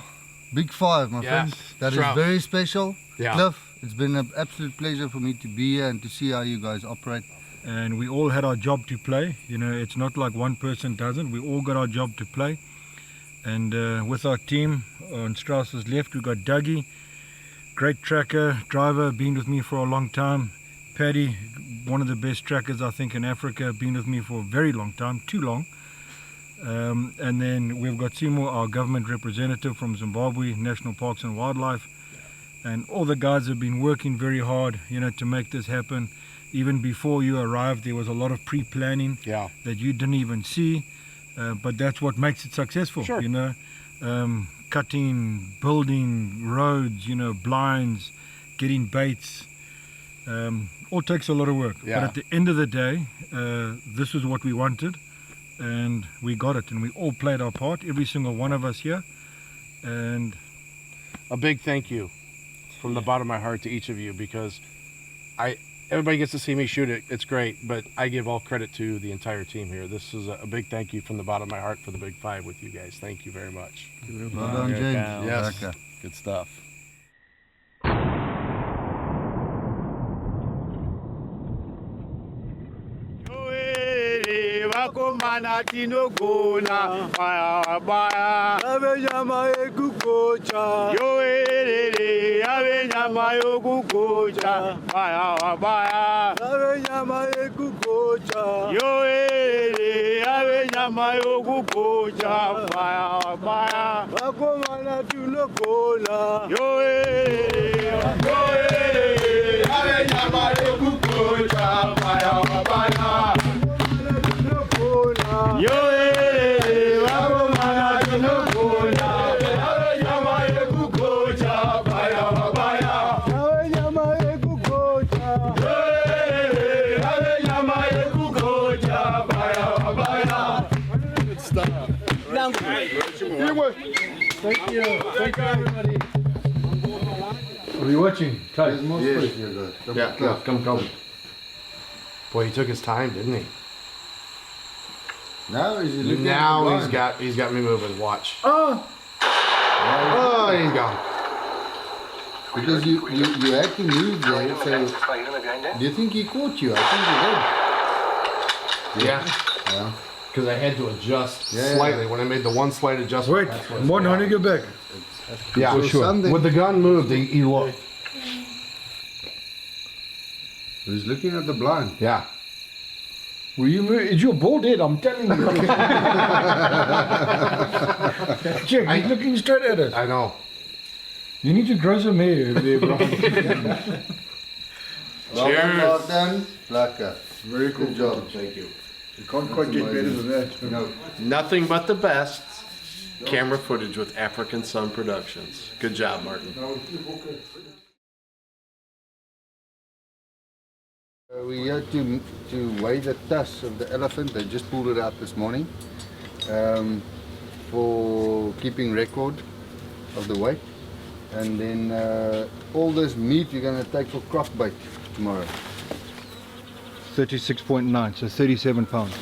big 5, my friend. That Strauss. is very special. Yeah. Cliff, it's been an absolute pleasure for me to be here and to see how you guys operate. And we all had our job to play. You know, it's not like one person doesn't. We all got our job to play. And with our team on Strauss's left, we've got Dougie, great tracker, driver, been with me for a long time. Paddy, one of the best trackers I think in Africa, been with me for a very long time, too long. And then we've got Seymour, our government representative from Zimbabwe, National Parks and Wildlife. And all the guys have been working very hard, you know, to make this happen. Even before you arrived, there was a lot of pre-planning that you didn't even see. But that's what makes it successful, you know. Cutting, building roads, you know, blinds, getting baits. All takes a lot of work. But at the end of the day, this is what we wanted. And we got it, and we all played our part, every single one of us here. And a big thank you from the bottom of my heart to each of you, because everybody gets to see me shoot it. It's great, but I give all credit to the entire team here. This is a big thank you from the bottom of my heart for the Big Five with you guys. Thank you very much. Well done, James. Yes, good stuff. Vakomana tinogona baya baya ave nyama yekugocha yoerere ave nyama yokugocha baya baya ave nyama yekugocha yoerere ave nyama yokugocha baya baya vakomana tinogona yoerere ave nyama yokugocha baya baya yo vamos mana tinogona nyama yekugocha baya baya nyama yekugocha nyama yekugocha baya baya. Good stuff. Thank you everybody. Are you watching? There's more space here, guys. Come. Boy, he took his time, didn't he? Now is he looking Now at the he's got me moving. Watch. Oh, He's gone. because you had to move there. So do you think he caught you? I think he did. Yeah. Because I had to adjust slightly when I made the one slight adjustment. Wait, more than you get back. Yeah, So something- With the gun moved, he looked. He's looking at the blind. Yeah. Will you move? Is your ball dead? I'm telling you. Check, he's looking straight at us. I know. You need to grow some hair there, bro. Well done, Plaka. Very cool Good job. Thank you. You can't quite get better than that. No. Nothing but the best camera footage with African Sun Productions. Good job, Martin. We had to weigh the tusk of the elephant. They just pulled it out this morning for keeping record of the weight. And then all this meat we're going to take for croc bait tomorrow. 36.9, so 37 pounds.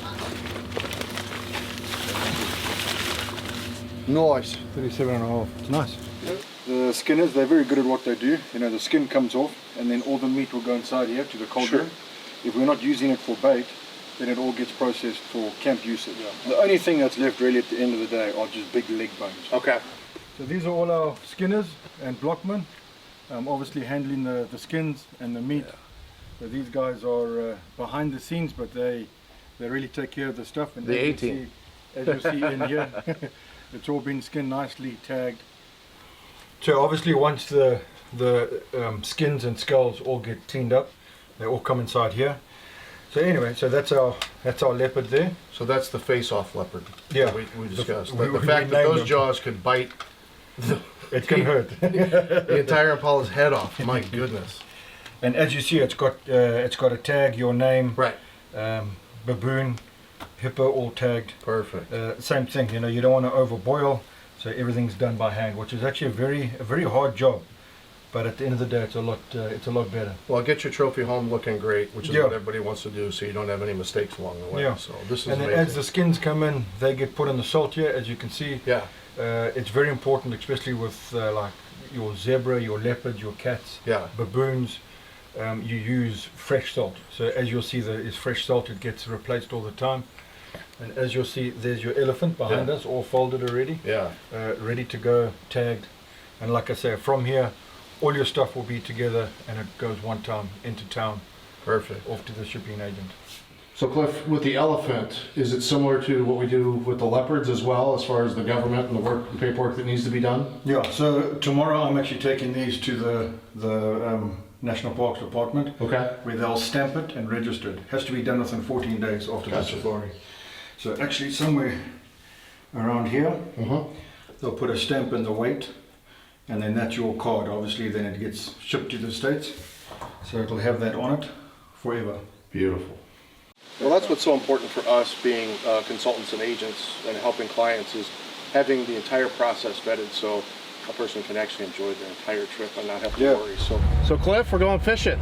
Nice. 37 and a half. It's nice. The skinners, they're very good at what they do. You know, the skin comes off and then all the meat will go inside here to the cold room. If we're not using it for bait, then it all gets processed for camp usage. The only thing that's left really at the end of the day are just big leg bones. Okay. So these are all our skinners and blockmen, obviously handling the skins and the meat. So these guys are behind the scenes, but they really take care of the stuff. And The A-team. As you see in here, it's all been skinned nicely, tagged. So obviously once the skins and skulls all get cleaned up, they all come inside here. So anyway, so that's our leopard there. So that's the face-off leopard. Yeah. We discussed. We The fact that renamed those them. jaws could bite It can hurt. the entire impala's head off. My goodness. And as you see, it's got a tag, your name, Right. baboon, hippo, all tagged. Perfect. Same thing, you know, you don't want to overboil, so everything's done by hand, which is actually a very hard job. But at the end of the day, it's a lot better. Well, get your trophy home looking great, which is Yeah. what everybody wants to do, so you don't have any mistakes along the way. Yeah. So this is And then amazing. as the skins come in, they get put in the salt here, as you can see. Yeah. It's very important, especially with like your zebra, your leopard, your cats, Yeah. baboons. You use fresh salt. So as you'll see, there is fresh salt. It gets replaced all the time. And as you'll see, there's your elephant behind us, all folded already. Yeah. Ready to go, tagged. And like I say, from here, all your stuff will be together and it goes one time into town. Perfect. Off to the shipping agent. So Cliff, with the elephant, is it similar to what we do with the leopards as well, as far as the government and the work and paperwork that needs to be done? Yeah, so tomorrow I'm actually taking these to the National Parks Department. Okay. Where they'll stamp it and register it. Has to be done within 14 days after the safari. So actually somewhere around here, they'll put a stamp in the weight, and then that's your card. Obviously then it gets shipped to the States. So it'll have that on it forever. Beautiful. Well, that's what's so important for us being consultants and agents and helping clients, is having the entire process vetted so a person can actually enjoy their entire trip and not have to worry. So Cliff, we're going fishing.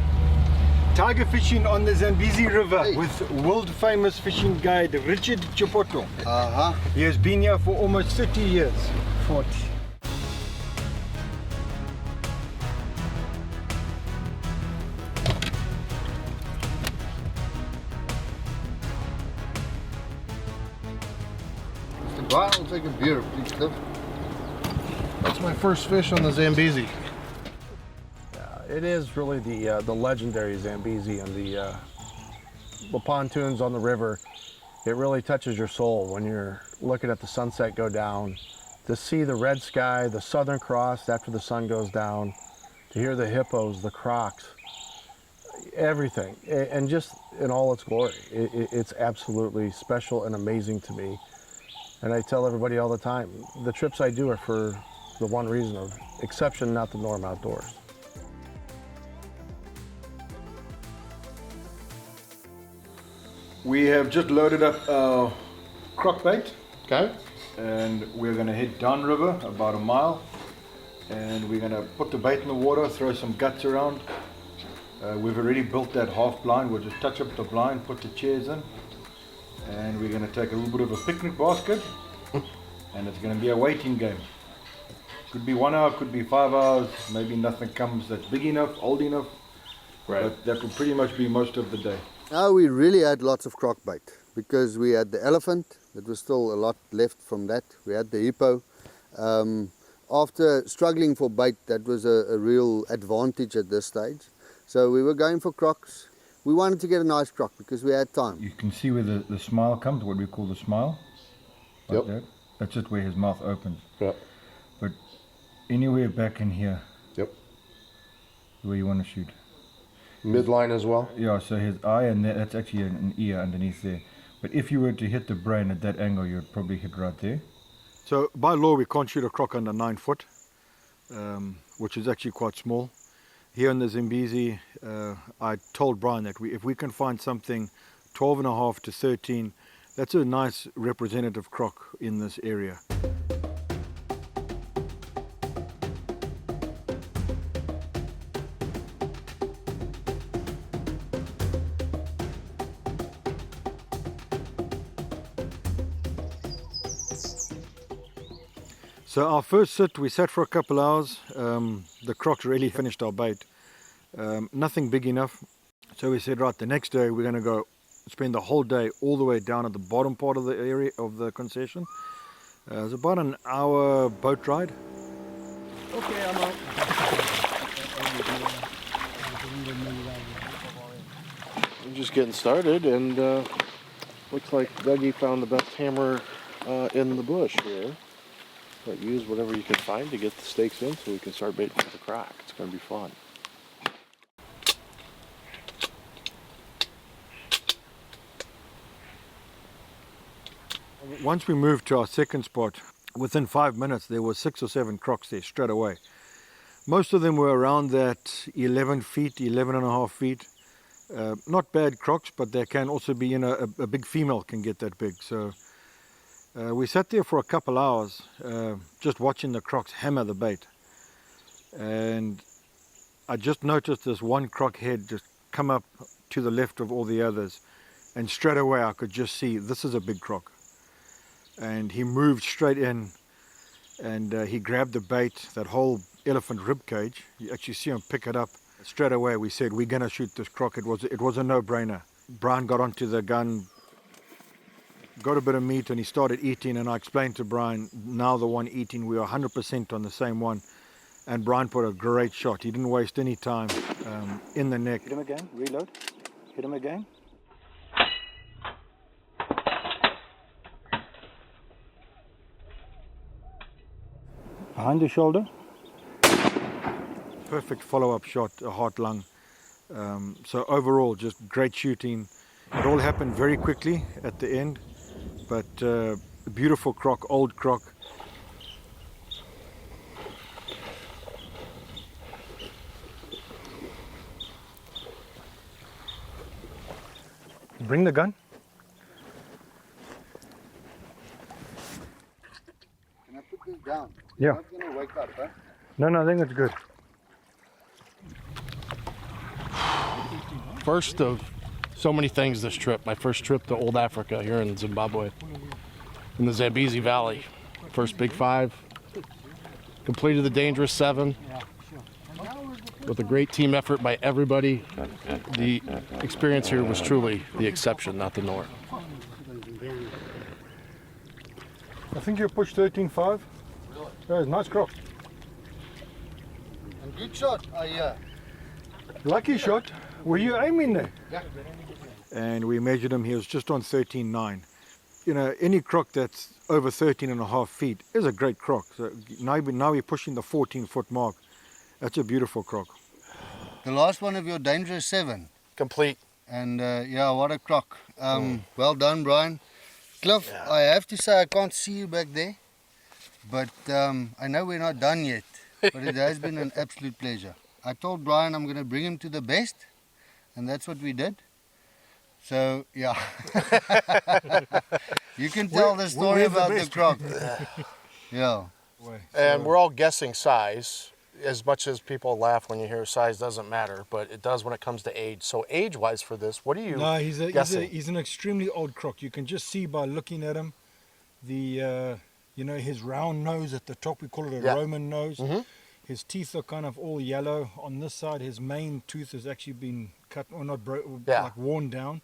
Tiger fishing on the Zambezi River with world famous fishing guide Richard Chewore. He has been here for almost 30 years. 40. I'll take a beer, please, Cliff. That's my first fish on the Zambezi. It is really the legendary Zambezi, and the pontoons on the river. It really touches your soul when you're looking at the sunset go down, to see the red sky, the Southern Cross after the sun goes down, to hear the hippos, the crocs, everything, and just in all its glory. It's absolutely special and amazing to me. And I tell everybody all the time, the trips I do are for the one reason of exception, not the norm outdoors. We have just loaded up our croc bait. Okay. And we're going to head downriver about a mile. And we're going to put the bait in the water, throw some guts around. We've already built that half blind. We'll just touch up the blind, put the chairs in. And we're going to take a little bit of a picnic basket. And it's going to be a waiting game. Could be 1 hour, could be 5 hours. Maybe nothing comes that's big enough, old enough. Right. But that will pretty much be most of the day. Now we really had lots of croc bait because we had the elephant. There was still a lot left from that. We had the hippo. After struggling for bait, that was a real advantage at this stage. So we were going for crocs. We wanted to get a nice croc because we had time. You can see where the smile comes, what we call the smile. Like that. That's just where his mouth opens. Yep. But anywhere back in here. Yep. Where you want to shoot. Midline as well? Yeah, so his eye, and that's actually an ear underneath there. But if you were to hit the brain at that angle, you'd probably hit right there. So by law, we can't shoot a croc under 9 foot, which is actually quite small. Here in the Zambezi, I told Brian that if we can find something 12.5 to 13, that's a nice representative croc in this area. So our first sit, we sat for a couple hours. The crocs really finished our bait. Nothing big enough. So we said, right, the next day we're going to go spend the whole day all the way down at the bottom part of the area of the concession. It's about an hour boat ride. Okay, I'm out. We're just getting started, and looks like Dougie found the best hammer in the bush here. But use whatever you can find to get the stakes in so we can start baiting for the croc. It's going to be fun. Once we moved to our second spot, within 5 minutes there were 6 or 7 crocs there straight away. Most of them were around that 11 feet, 11.5 feet. Not bad crocs, but they can also be, a big female can get that big. So we sat there for a couple hours just watching the crocs hammer the bait. And I just noticed this one croc head just come up to the left of all the others. And straight away I could just see this is a big croc. And he moved straight in and he grabbed the bait, that whole elephant rib cage. You actually see him pick it up. Straight away we said, we're going to shoot this croc. It was a no-brainer. Brian got onto the gun. got a bit of meat and he started eating, and I explained to Brian, now the one eating, we are 100% on the same one. And Brian put a great shot. He didn't waste any time in the neck. Hit him again, reload. Hit him again. Behind the shoulder. Perfect follow-up shot, a heart lung. So overall, just great shooting. It all happened very quickly at the end, but a beautiful croc, old croc. Bring the gun. Can I put this down? Yeah. Not gonna wake up, huh? No, I think it's good. First of so many things this trip. My first trip to Old Africa here in Zimbabwe, in the Zambezi Valley. First Big Five. Completed the Dangerous 7 with a great team effort by everybody. The experience here was truly the exception, not the norm. I think you pushed 13.5. Yeah, nice croc. And good shot, Lucky shot. Were you aiming there? Yeah. And we measured him, he was just on 13.9. You know, any croc that's over 13.5 feet is a great croc. So now we're pushing the 14-foot mark. That's a beautiful croc. The last one of your Dangerous 7. Complete. And yeah, what a croc. Well done, Brian. Cliff, I have to say I can't see you back there. But I know we're not done yet. But it has been an absolute pleasure. I told Brian I'm going to bring him to the best. And that's what we did. So, yeah. You can tell the story about the croc. Yeah. And we're all guessing size. As much as people laugh when you hear size, doesn't matter, but it does when it comes to age. So age-wise for this, what are you guessing? He's an extremely old croc. You can just see by looking at him, the you know, his round nose at the top. We call it a Roman nose. Mm-hmm. His teeth are kind of all yellow. On this side, his main tooth has actually been cut or not like worn down.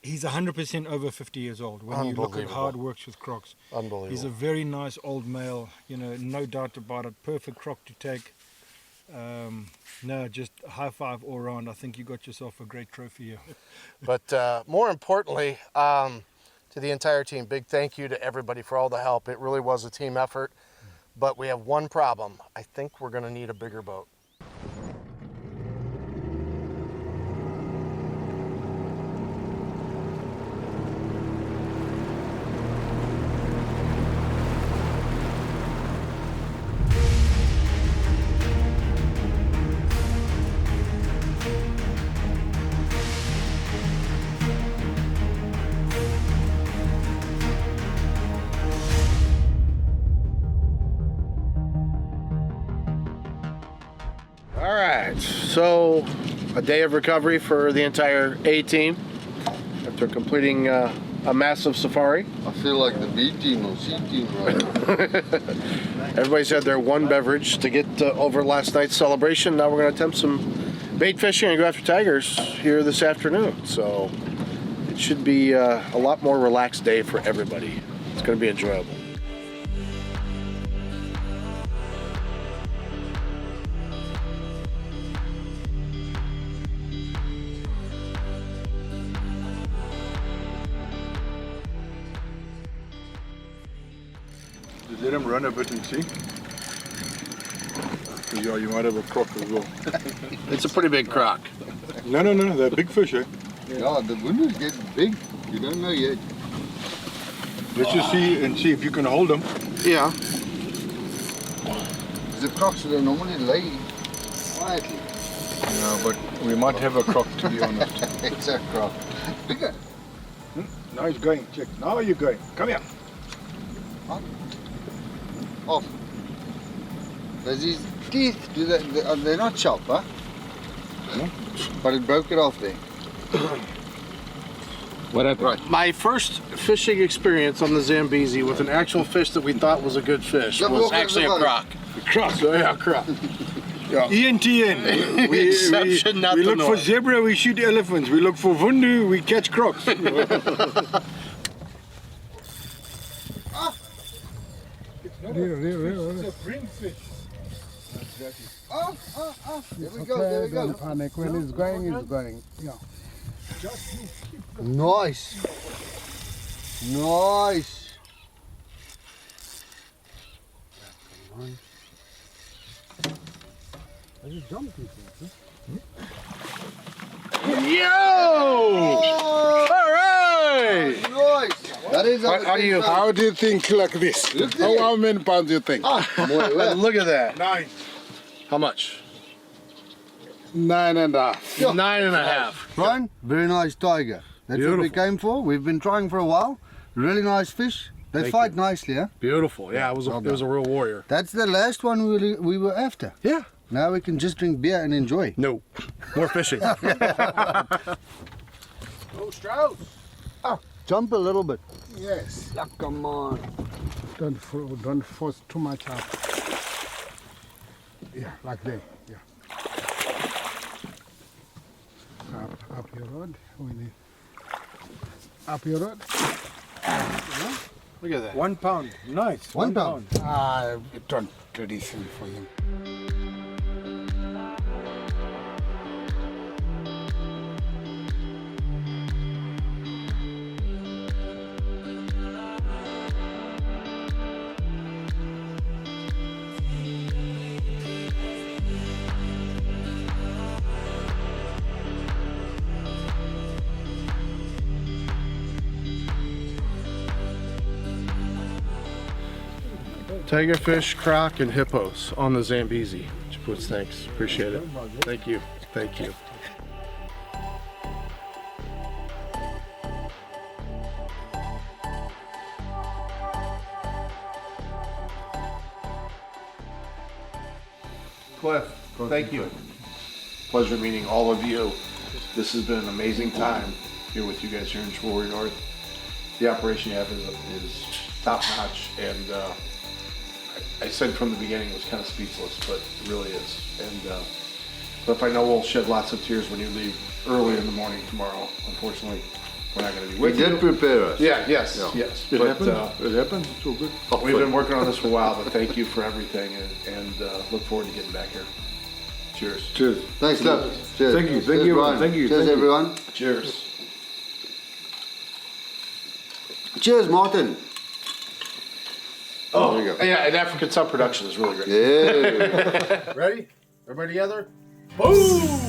He's 100% over 50 years old. When you look at how it works with crocs, unbelievable. He's a very nice old male. You know, no doubt about it. Perfect croc to take. No, just high five all around. I think you got yourself a great trophy here. But more importantly, to the entire team, big thank you to everybody for all the help. It really was a team effort. But we have one problem. I think we're going to need a bigger boat. All right, so a day of recovery for the entire A team after completing a massive safari. I feel like the B team or C team right now. Everybody's had their one beverage to get over last night's celebration. Now we're going to attempt some bait fishing and go after tigers here this afternoon. So it should be a lot more relaxed day for everybody. It's going to be enjoyable. Just let him run a bit and see. Yeah, you might have a croc as well. It's a pretty big croc. No, they're big fish, eh? Yeah, the wound is getting big. You don't know yet. Let's just see if you can hold them. Yeah. The crocs they normally lay quietly. Yeah, but we might have a croc, to be honest. It's a croc. Bigger. Now he's going. Check. Now you're going. Come here. Off. Does his teeth, they're not sharp, huh? No. But it broke it off there. What happened? Right. My first fishing experience on the Zambezi with an actual fish that we thought was a good fish was actually a croc. A croc? So yeah, croc. Yeah. ENTN. Exception, not we the look norm. for zebra, we shoot elephants. We look for vundu, we catch crocs. It's a spring fish. There we go, there we go. Don't panic. When it's going, it's going. Yeah. Nice. Nice. Come on. Are you jumping? Yo! All right! Nice. That is How do you think like this? How many pounds do you think? Look at that. 9. How much? 9.5. 9.5. Brian, very nice tiger. That's what we came for. We've been trying for a while. Really nice fish. They Thank fight you. nicely, huh? Beautiful. Yeah, it was a real warrior. That's the last one we were after. Yeah. Now we can just drink beer and enjoy. No. More fishing. Oh, Strauss. Jump a little bit. Yes. Yeah, come on. Don't force too much up. Yeah, like that. Yeah. Up your rod. We need up your rod. Look at that. 1 pound. Nice. 1 pound. It don't tradition for him. Tigerfish, croc, and hippos on the Zambezi. Chipwoods, thanks. Appreciate it. Thank you. Thank you. Cliff, thank you. Pleasure meeting all of you. This has been an amazing time here with you guys here in Chewore North. The operation you have is top notch, and I said from the beginning it was kind of speechless, but it really is. And Cliff, I know we'll shed lots of tears when you leave early in the morning tomorrow. Unfortunately, we're not going to be with you. He did prepare us. Yeah, yes. It But, happens. It happens. It's all good. we've been working on this for a while, but thank you for everything, and look forward to getting back here. Cheers. Cheers. Thanks, Cliff. Cheers. Thank you. Thank Cheers, you. Brian. Thank you. Cheers, Thank you. everyone. Cheers. Cheers, Martin. Oh, There you go. yeah, and African Sun Production is really great. Yeah. Ready? Everybody together? Boom!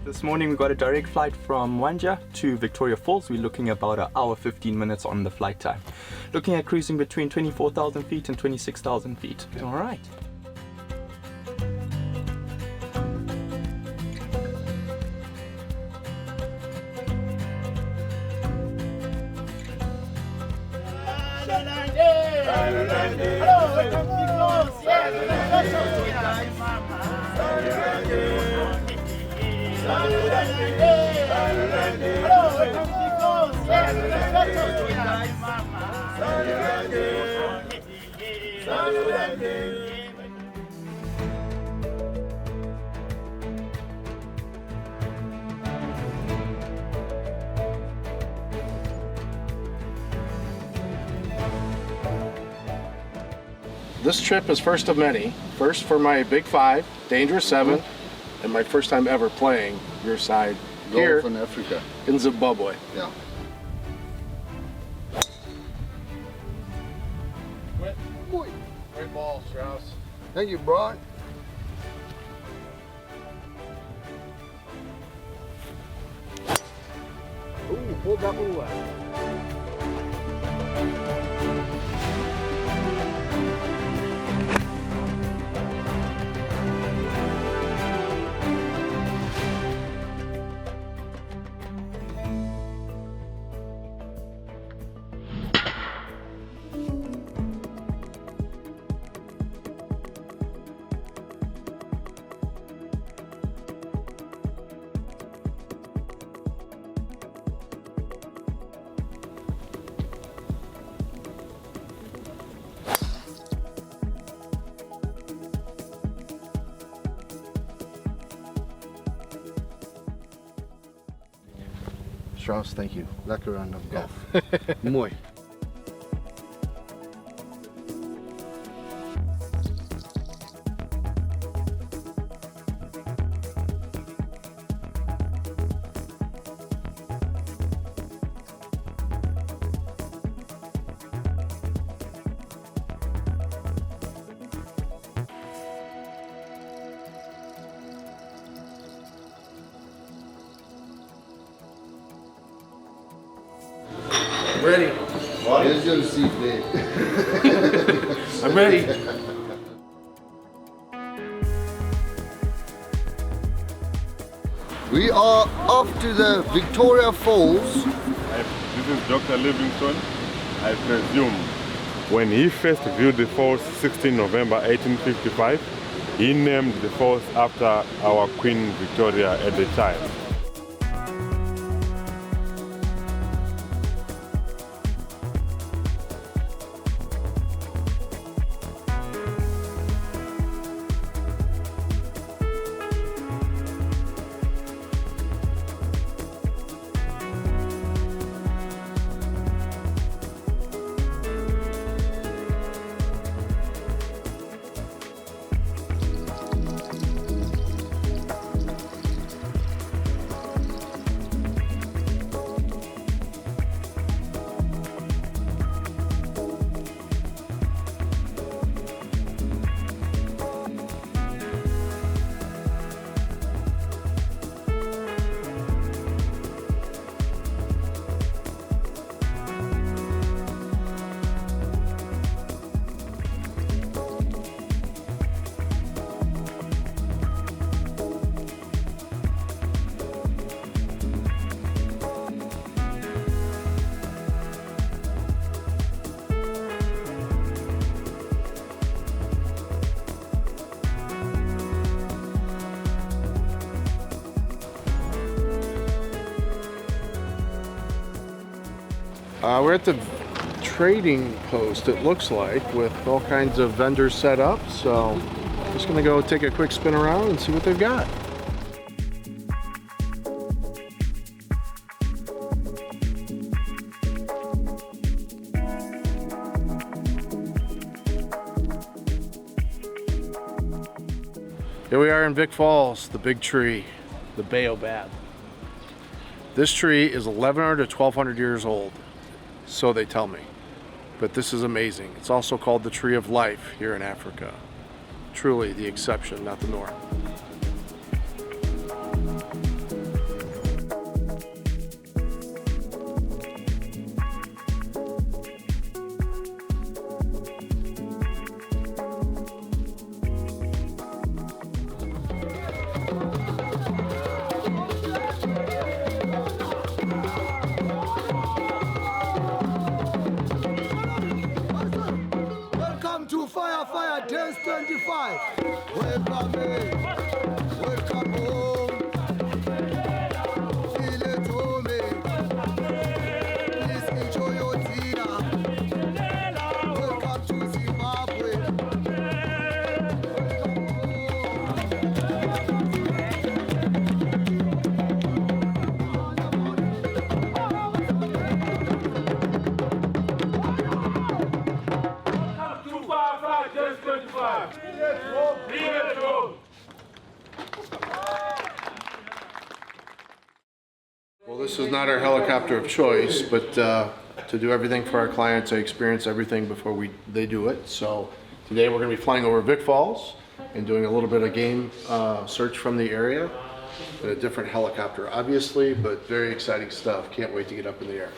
This morning we got a direct flight from Wanja to Victoria Falls. We're looking about an hour 15 minutes on the flight time. Looking at cruising between 24,000 feet and 26,000 feet. All right. This trip is first of many. First for my Big 5, Dangerous 7, and my first time ever playing your side here Golf in Africa. in Zimbabwe. Yeah. Great ball, Strauss. Thank you, Brian. Ooh, pull double. Strauss, thank you. Lekker round of golf. Mooi. Ready. There's your seat there. I'm ready. We are off to the Victoria Falls. This is Dr. Livingstone. I presume when he first viewed the falls 16 November 1855, he named the falls after our Queen Victoria at the time. We're at the trading post, it looks like, with all kinds of vendors set up. So just gonna go take a quick spin around and see what they've got. Here we are in Vic Falls, the big tree, the baobab. This tree is 1,100 to 1,200 years old, so they tell me. But this is amazing. It's also called the tree of life here in Africa. Truly the exception, not the norm. Fire Days 25. Welcome in. Welcome home. Feel it home. Please enjoy your dinner. Welcome to Zimbabwe. Well, this is not our helicopter of choice, but to do everything for our clients, I experience everything before they do it. So today we're going to be flying over Vic Falls and doing a little bit of game search from the area in a different helicopter, obviously, but very exciting stuff. Can't wait to get up in the air.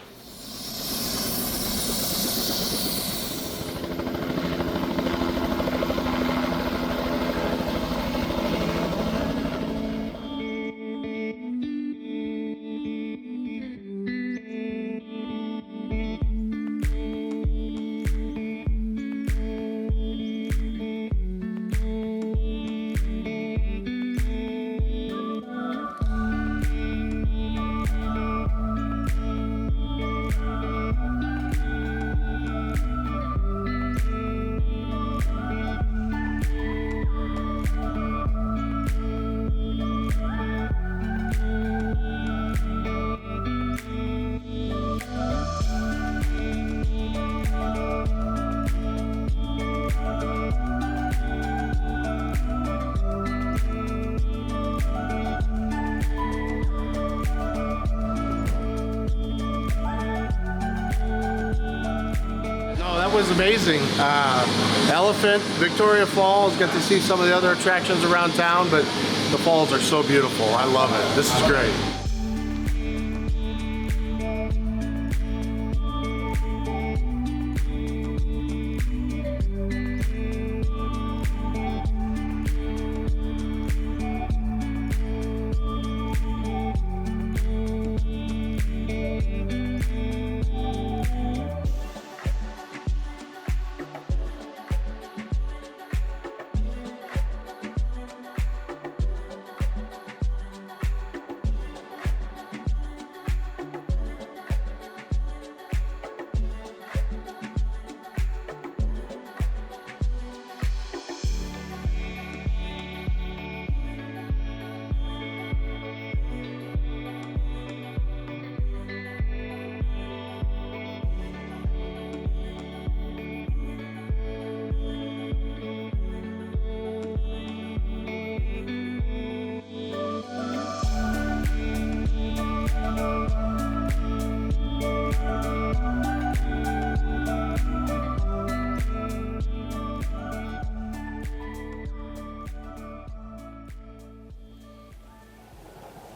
was amazing. Elephant, Victoria Falls, got to see some of the other attractions around town, but the falls are so beautiful. I love it. This is great.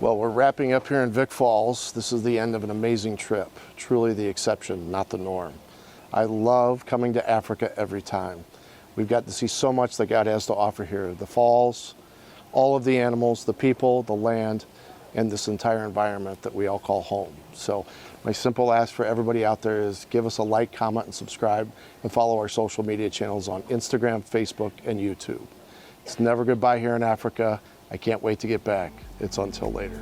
Well, we're wrapping up here in Vic Falls. This is the end of an amazing trip. Truly the exception, not the norm. I love coming to Africa every time. We've got to see so much that God has to offer here. The falls, all of the animals, the people, the land, and this entire environment that we all call home. So my simple ask for everybody out there is give us a like, comment, and subscribe, and follow our social media channels on Instagram, Facebook, and YouTube. It's never goodbye here in Africa. I can't wait to get back. It's until later.